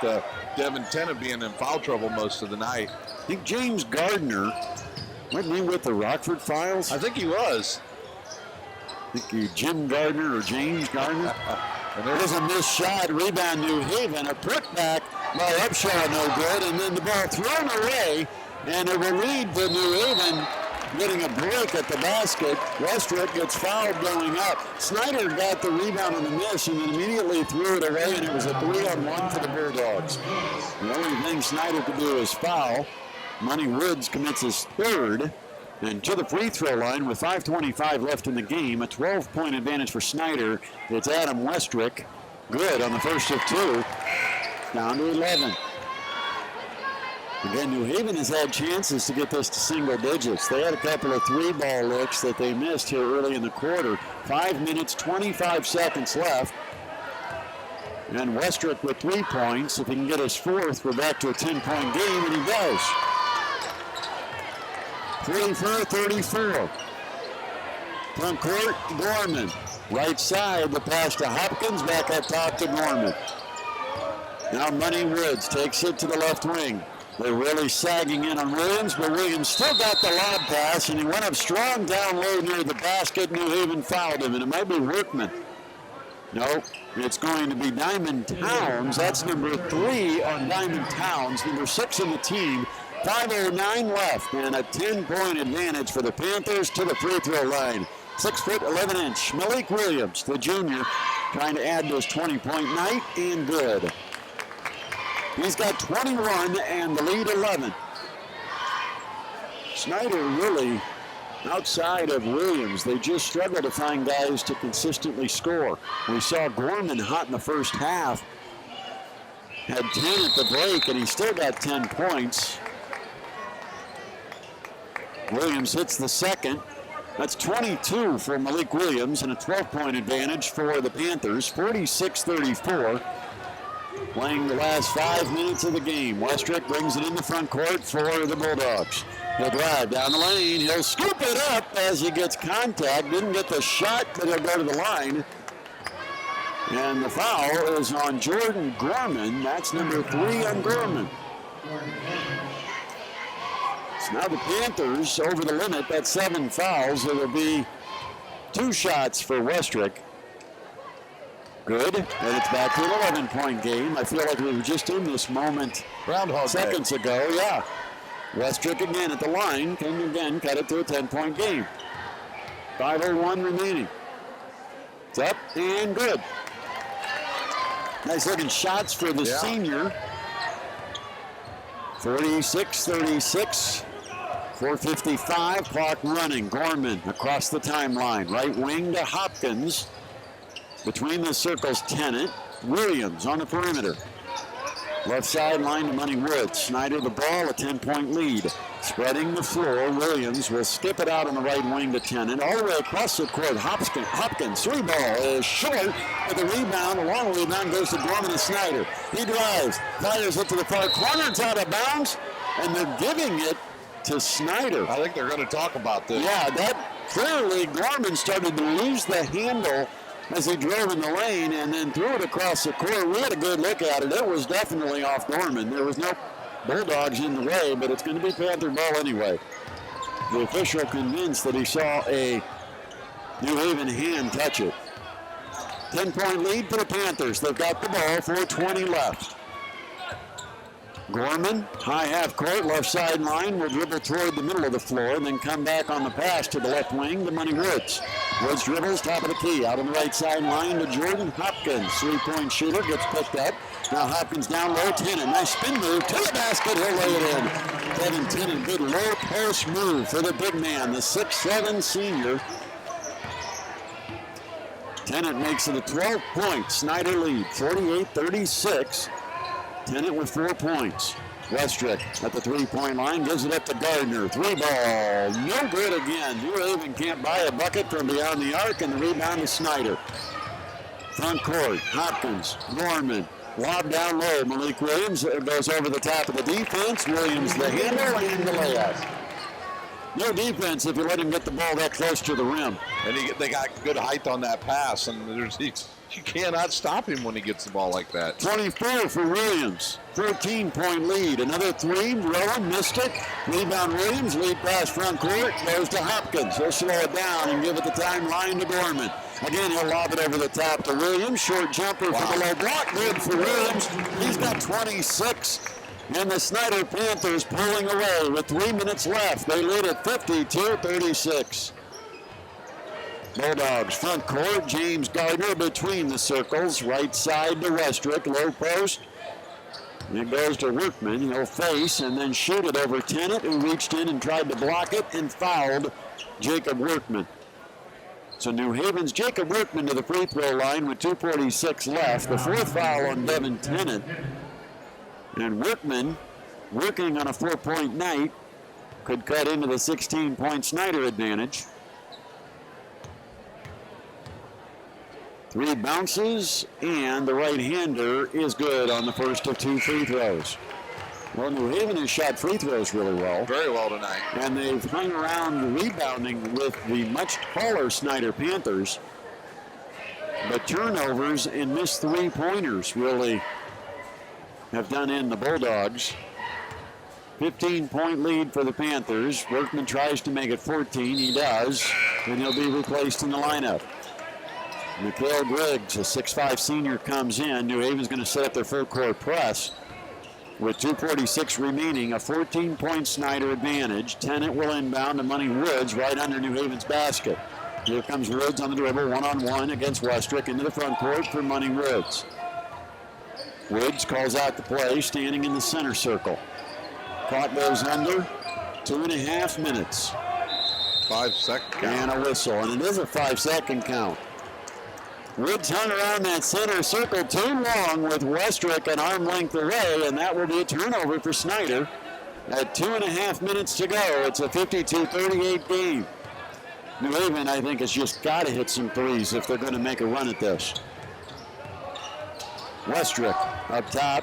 Devin Tennant being in foul trouble most of the night. I think James Gardner, wasn't he with the Rockford Files? I think he was. I think Jim Gardner or James Gardner. And there's a missed shot. Rebound New Haven. A putback by Upshaw, no good. And then the ball thrown away. And it will lead to New Haven getting a break at the basket. Westrick gets fouled going up. Snider got the rebound on the miss and then immediately threw it away. And it was a 3-on-1 for the Bulldogs. The only thing Snider could do is foul. Money Woods commits his third. And to the free throw line with 5:25 left in the game, a 12-point advantage for Snider. It's Adam Westrick. Good on the first of 2. Down to 11. Again, New Haven has had chances to get this to single digits. They had a couple of 3-ball looks that they missed here early in the quarter. 5 minutes, 25 seconds left. And Westrick with 3 points. If he can get his fourth, we're back to a 10-point game, and he does. 34-34. Front court, Gorman. Right side, the pass to Hopkins, back up top to Gorman. Now Money Woods takes it to the left wing. They're really sagging in on Williams, but Williams still got the lob pass, and he went up strong down low near the basket. New Haven fouled him, and it might be Workman. No, it's going to be Diamond Towns. That's number 3 on Diamond Towns, number 6 in the team. 5:09 left, and a 10-point advantage for the Panthers to the free throw line. 6'11" Malik Williams, the junior, trying to add to his 20-point night, and good. He's got 21 and the lead 11. Snider really, outside of Williams, they just struggle to find guys to consistently score. We saw Gorman hot in the first half, had 10 at the break, and he still got 10 points. Williams hits the second. That's 22 for Malik Williams and a 12-point advantage for the Panthers, 46-34. Playing the last 5 minutes of the game. Westrick brings it in the front court for the Bulldogs. He'll drive down the lane. He'll scoop it up as he gets contact. Didn't get the shot, but he'll go to the line. And the foul is on Jordan Gorman. That's number 3 on Gorman. So now the Panthers over the limit. That's 7 fouls. It'll be 2 shots for Westrick. Good. And it's back to an 11-point game. I feel like we were just in this moment seconds ago. Yeah. Westrick again at the line. Can again cut it to a 10-point game. 5:01 remaining. It's up and good. Nice looking shots for the senior. 46-36. 4:55. Clock running. Gorman across the timeline. Right wing to Hopkins. Between the circles, Tennant. Williams on the perimeter. Left sideline to Money Woods. Snider the ball, a 10-point lead. Spreading the floor, Williams will skip it out on the right wing to Tennant. All the way across the court, Hopkins, 3 ball is short with a rebound. A long rebound goes to Gorman and Snider. He drives, fires it to the far corner. It's out of bounds, and they're giving it to Snider. I think they're going to talk about this. Yeah, that clearly Gorman started to lose the handle as he drove in the lane and then threw it across the court. We had a good look at it. It was definitely off Gorman. There was no Bulldogs in the way, but it's going to be Panther ball anyway. The official convinced that he saw a New Haven hand touch it. 10-point lead for the Panthers. They've got the ball, 4:20 left. Gorman, high half court, left sideline, will dribble toward the middle of the floor and then come back on the pass to the left wing to Money Woods. Woods dribbles, top of the key, out on the right sideline to Jordan Hopkins. 3-point shooter, gets picked up. Now Hopkins down low, Tennant. Nice spin move to the basket, he'll lay it in. Kevin Tennant, good low post move for the big man, the 6'7" senior. Tennant makes it a 12-point Snider lead, 48-36. Tennant with 4 points. Westrick at the 3-point line, gives it up to Gardner. 3 ball, no good again. New Haven can't buy a bucket from beyond the arc, and the rebound is Snider. Front court, Hopkins, Gorman, lob down low. Malik Williams goes over the top of the defense. Williams the handle and the layup. No defense if you let him get the ball that close to the rim. And they got good height on that pass, and you cannot stop him when he gets the ball like that. 24 for Williams. 14-point lead. Another 3. Rowan missed it. Rebound Williams. Lead pass front court. Goes to Hopkins. He'll slow it down and give it the timeline to Gorman. Again, he'll lob it over the top to Williams. Short jumper for the low block. Good for Williams. He's got 26. And the Snider Panthers pulling away with 3 minutes left. They lead at 52-36. Bulldogs front court, James Gardner between the circles, right side to Westrick, low post. And it goes to Workman. He'll face and then shoot it over Tennant, who reached in and tried to block it and fouled Jacob Workman. So New Haven's Jacob Workman to the free throw line with 2:46 left. The 4th foul on Devin Tennant. And Workman, working on a 4-point night, could cut into the 16-point Snider advantage. 3 bounces, and the right-hander is good on the first of 2 free throws. Well, New Haven has shot free throws really well. Very well tonight. And they've hung around rebounding with the much taller Snider Panthers. But turnovers and missed 3-pointers really have done in the Bulldogs. 15-point lead for the Panthers. Workman tries to make it 14. He does, and he'll be replaced in the lineup. Mikhail Griggs, a 6'5" senior, comes in. New Haven's going to set up their full court press. With 2:46 remaining, a 14-point Snider advantage. Tennant will inbound to Money Woods right under New Haven's basket. Here comes Woods on the dribble, one-on-one against Westrick into the front court for Money Woods. Woods calls out the play, standing in the center circle. Clock goes under, 2.5 minutes. 5-second count. And a whistle, and it is a 5-second count. Woods hung around that center circle too long with Westrick an arm length away, and that will be a turnover for Snider. At 2.5 minutes to go, it's a 52-38 game. New Haven, I think, has just got to hit some threes if they're going to make a run at this. Westrick up top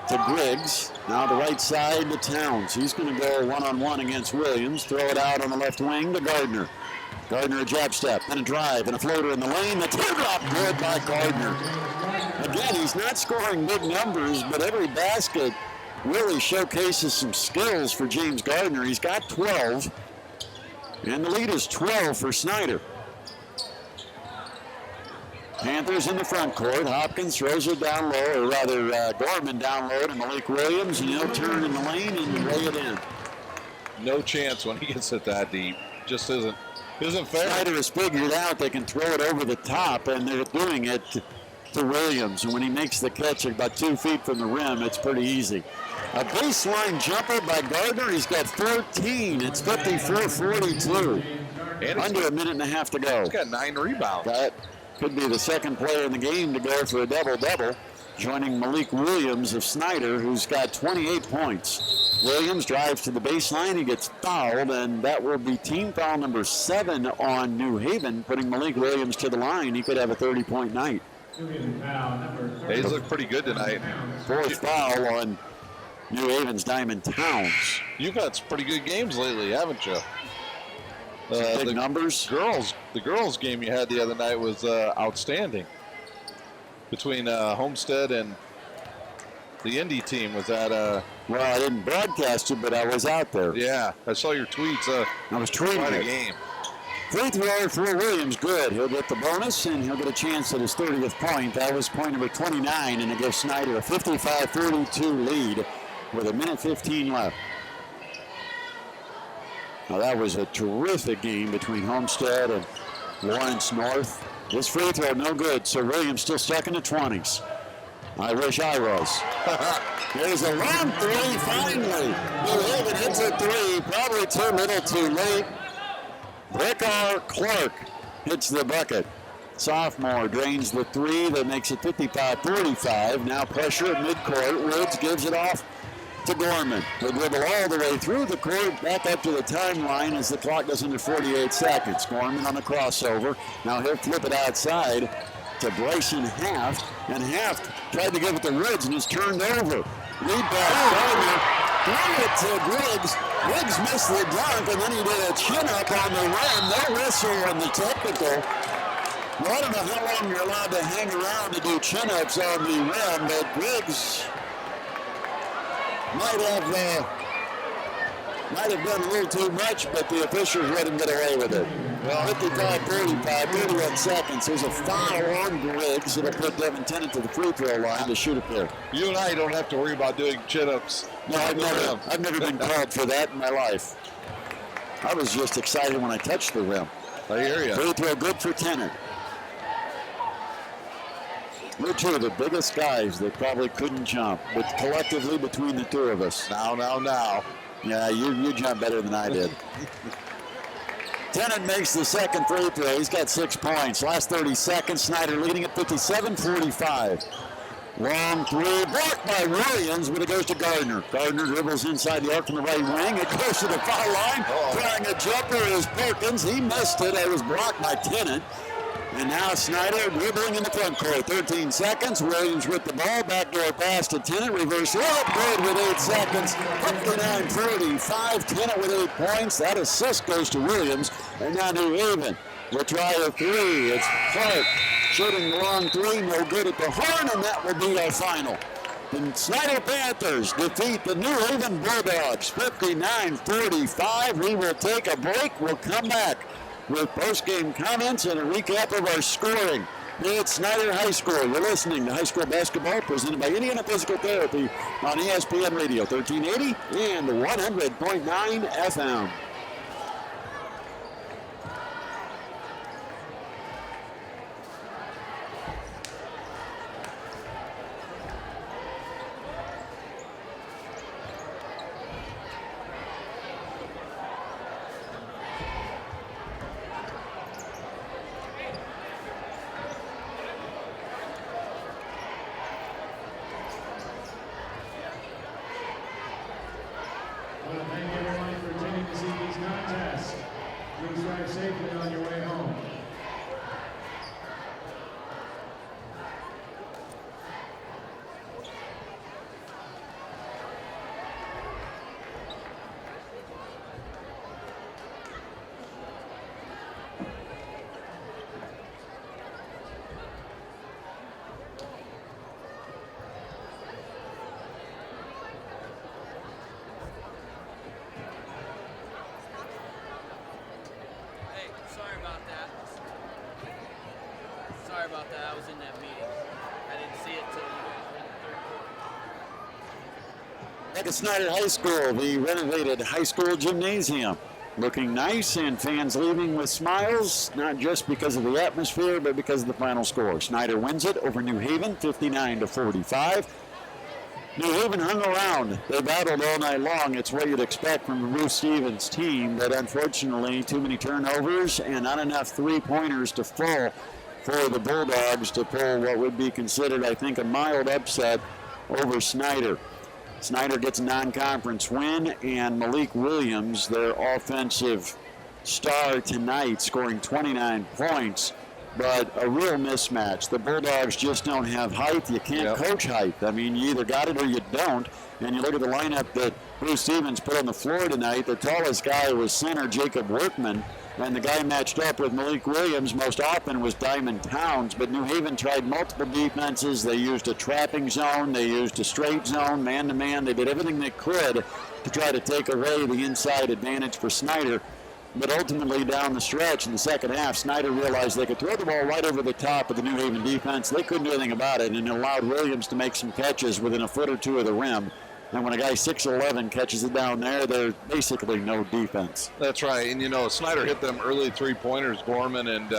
to Griggs. Now the right side to Towns. He's going to go one-on-one against Williams. Throw it out on the left wing to Gardner. Gardner a jab step, and a drive, and a floater in the lane. The teardrop good by Gardner. Again, he's not scoring big numbers, but every basket really showcases some skills for James Gardner. He's got 12, and the lead is 12 for Snider. Panthers in the front court. Hopkins throws it down low, or rather Gorman down low to Malik Williams, and he'll turn in the lane and lay it in. No chance when he gets it that deep. Just isn't fair. Snider has figured out they can throw it over the top, and they're doing it to Williams. And when he makes the catch about 2 feet from the rim, it's pretty easy. A baseline jumper by Gardner. He's got 14. It's 54-42. Under a minute and a half to go. He's got 9 rebounds. That could be the second player in the game to go for a double-double, joining Malik Williams of Snider, who's got 28 points. Williams drives to the baseline. He gets fouled, and that will be team foul number 7 on New Haven, putting Malik Williams to the line. He could have a 30-point night. He's looked pretty good tonight. 4th foul on New Haven's Diamond Towns. You've had some pretty good games lately, haven't you? Big numbers. The girls game you had the other night was outstanding. Between Homestead and the Indy team, was that? Well, I didn't broadcast it, but I was out there. Yeah, I saw your tweets. I was tweeting quite a it. game. Free throw for Williams, good. He'll get the bonus, and he'll get a chance at his 30th point. That was point number 29, and it gives Snider a 55-42 lead with a minute 15 left. Now, that was a terrific game between Homestead and Lawrence North. This free throw, no good, so Williams still stuck in the 20s. I wish I was. There's a long three, finally. New Haven hits a three, probably too little, too late. Rickar Clark hits the bucket. Sophomore drains the three. That makes it 55-45. Now pressure at midcourt. Woods gives it off to Gorman. He'll dribble all the way through the court, back up to the timeline as the clock goes into 48 seconds. Gorman on the crossover. Now he'll flip it outside to Bryson Haft. And Haft tried to give it to Woods and is turned over. Lead back Gardner. Threw it to Griggs. Griggs missed the dunk, and then he did a chin-up on the rim. No whistle on the technical. Well, I don't know how long you're allowed to hang around to do chin-ups on the rim, but Griggs might have done a little too much, but the officials let him get away with it. Well, 55-35, 31 seconds. There's a foul on Griggs. It'll put Devin Tennant to the free throw line to shoot a pair. You and I don't have to worry about doing chin-ups. No, I've never been called for that in my life. I was just excited when I touched the rim. I hear you. Free throw good for Tennant. We're two of the biggest guys that probably couldn't jump, but collectively between the two of us. Now. Yeah, you jump better than I did. Tennant makes the second free throw. He's got 6 points. Last 30 seconds, Snider leading at 57-45. Long three, blocked by Williams, but it goes to Gardner. Gardner dribbles inside the arc from the right wing. It goes to the foul line. Trying a jumper is Perkins. He missed it. It was blocked by Tennant. And now Snider dribbling in the front court. 13 seconds. Williams with the ball. Backdoor pass to Tennant. Reverse layup. Good with 8 seconds. 59-35. Tennant with 8 points. That assist goes to Williams. And now New Haven will try a three. It's Clark shooting the long three. No good at the horn. And that will be our final. The Snider Panthers defeat the New Haven Bulldogs. 59-45. We will take a break. We'll come back with post-game comments and a recap of our scoring here at Snider High School. You're listening to High School Basketball presented by Indiana Physical Therapy on ESPN Radio 1380 and 100.9 FM. I want to thank everyone for attending this evening. about that. I was in that meeting. I didn't see it till you guys were in the third quarter. Back at Snider High School, the renovated high school gymnasium. Looking nice, and fans leaving with smiles, not just because of the atmosphere, but because of the final score. Snider wins it over New Haven, 59-45. New Haven hung around. They battled all night long. It's what you'd expect from the Bruce Stevens team, but unfortunately, too many turnovers and not enough three-pointers to fall for the Bulldogs to pull what would be considered, I think, a mild upset over Snider. Snider gets a non-conference win, and Malik Williams, their offensive star tonight, scoring 29 points, but a real mismatch. The Bulldogs just don't have height. You can't coach height. I mean, you either got it or you don't, and you look at the lineup that Bruce Stevens put on the floor tonight. The tallest guy was center Jacob Workman, and the guy matched up with Malik Williams most often was Diamond Towns, but New Haven tried multiple defenses. They used a trapping zone. They used a straight zone, man-to-man. They did everything they could to try to take away the inside advantage for Snider. But ultimately, down the stretch in the second half, Snider realized they could throw the ball right over the top of the New Haven defense. They couldn't do anything about it, and it allowed Williams to make some catches within a foot or two of the rim. And when a guy 6'11" catches it down there, there's basically no defense. That's right. And, you know, Snider hit them early three-pointers, Gorman and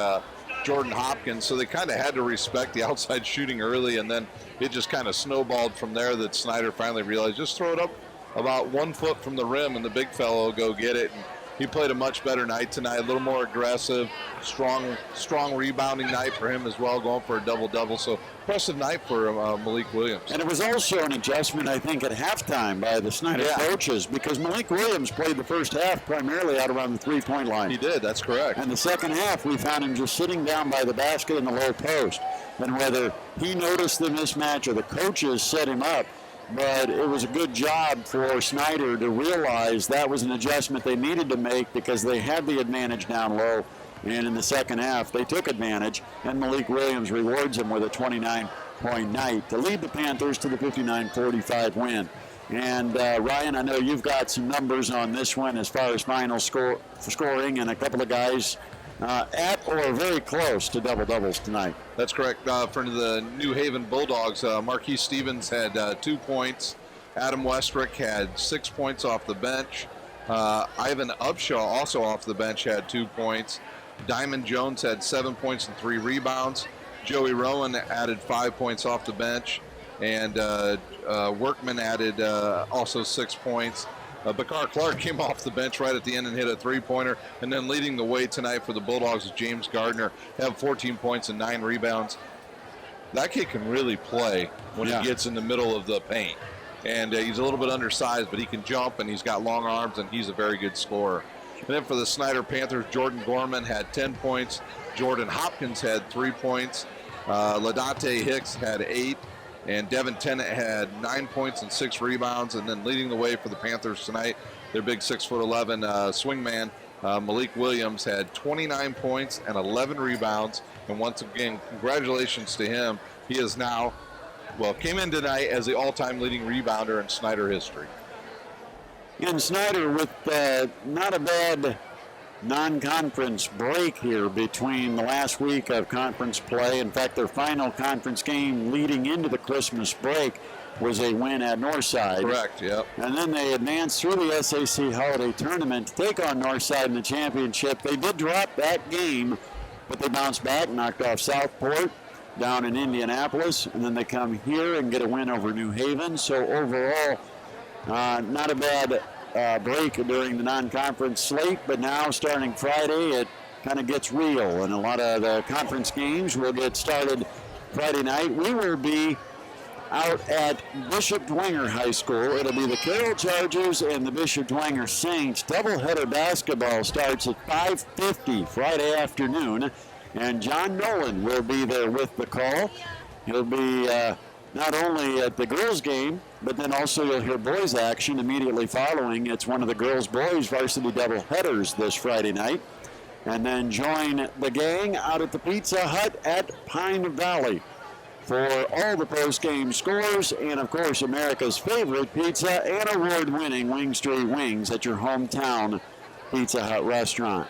Jordan Hopkins, so they kind of had to respect the outside shooting early, and then it just kind of snowballed from there that Snider finally realized just throw it up about 1 foot from the rim and the big fellow will go get it. And he played a much better night tonight, a little more aggressive, strong rebounding night for him as well, going for a double-double. So impressive night for Malik Williams. And it was also an adjustment, I think, at halftime by the Snider coaches, because Malik Williams played the first half primarily out around the three-point line. He did, that's correct. And the second half, we found him just sitting down by the basket in the low post. And whether he noticed the mismatch or the coaches set him up, but it was a good job for Snider to realize that was an adjustment they needed to make because they had the advantage down low. And in the second half, they took advantage, and Malik Williams rewards him with a 29-point night to lead the Panthers to the 59-45 win. And Ryan, I know you've got some numbers on this one as far as final scoring, and a couple of guys at or very close to double-doubles tonight. That's correct. For the New Haven Bulldogs, Marquise Stevens had 2 points. Adam Westrick had 6 points off the bench. Ivan Upshaw, also off the bench, had 2 points. Diamond Jones had 7 points and 3 rebounds. Joey Rowan added 5 points off the bench. And Workman added also 6 points. Bakar Clark came off the bench right at the end and hit a three-pointer. And then leading the way tonight for the Bulldogs is James Gardner, have 14 points and 9 rebounds. That kid can really play when he gets in the middle of the paint. And he's a little bit undersized, but he can jump, and he's got long arms, and he's a very good scorer. And then for the Snider Panthers, Jordan Gorman had 10 points. Jordan Hopkins had 3 points. Ladante Hicks had 8. And Devin Tennant had 9 points and 6 rebounds. And then leading the way for the Panthers tonight, their big 6'11" swingman, Malik Williams, had 29 points and 11 rebounds. And once again, congratulations to him. He is now, came in tonight as the all-time leading rebounder in Snider history. And Snider with not a bad non-conference break here between the last week of conference play. In fact, their final conference game leading into the Christmas break was a win at Northside. Correct, yep. And then they advanced through the SAC Holiday Tournament to take on Northside in the championship. They did drop that game, but they bounced back, knocked off Southport down in Indianapolis, and then they come here and get a win over New Haven. So overall, not a bad break during the non-conference slate, but now starting Friday, it kind of gets real, and a lot of the conference games will get started Friday night. We will be out at Bishop Dwenger High School. It'll be the Carroll Chargers and the Bishop Dwenger Saints. Doubleheader basketball starts at 5:50 Friday afternoon, and John Nolan will be there with the call. He'll be not only at the girls' game, but then also you'll hear boys' action immediately following. It's one of the girls-boys varsity doubleheaders this Friday night. And then join the gang out at the Pizza Hut at Pine Valley for all the post-game scores and, of course, America's favorite pizza and award-winning Wing Street Wings at your hometown Pizza Hut restaurant.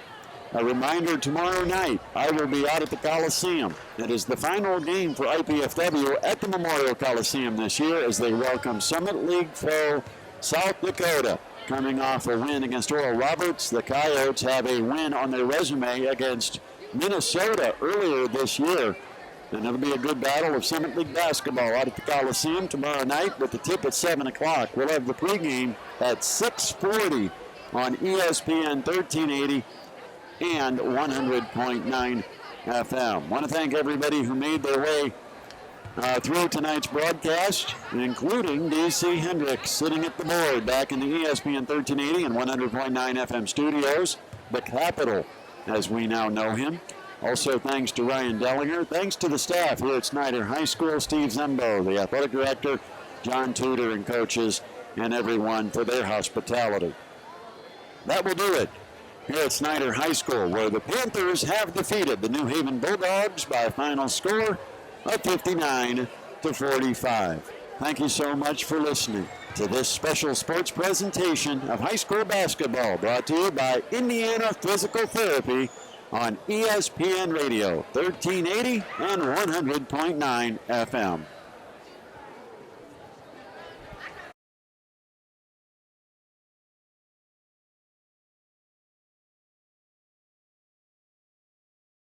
A reminder, tomorrow night, I will be out at the Coliseum. It is the final game for IPFW at the Memorial Coliseum this year as they welcome Summit League foe South Dakota. Coming off a win against Oral Roberts, the Coyotes have a win on their resume against Minnesota earlier this year. And it'll be a good battle of Summit League basketball out at the Coliseum tomorrow night with the tip at 7 o'clock. We'll have the pregame at 6:40 on ESPN 1380 and 100.9 FM. Want to thank everybody who made their way through tonight's broadcast, including D.C. Hendricks sitting at the board back in the ESPN 1380 and 100.9 FM studios, the Capital as we now know him. Also thanks to Ryan Dellinger. Thanks to the staff here at Snider High School, Steve Zembo, the athletic director, John Tudor, and coaches, and everyone for their hospitality. That will do it here at Snider High School, where the Panthers have defeated the New Haven Bulldogs by a final score of 59-45. Thank you so much for listening to this special sports presentation of high school basketball, brought to you by Indiana Physical Therapy on ESPN Radio 1380 and 100.9 FM.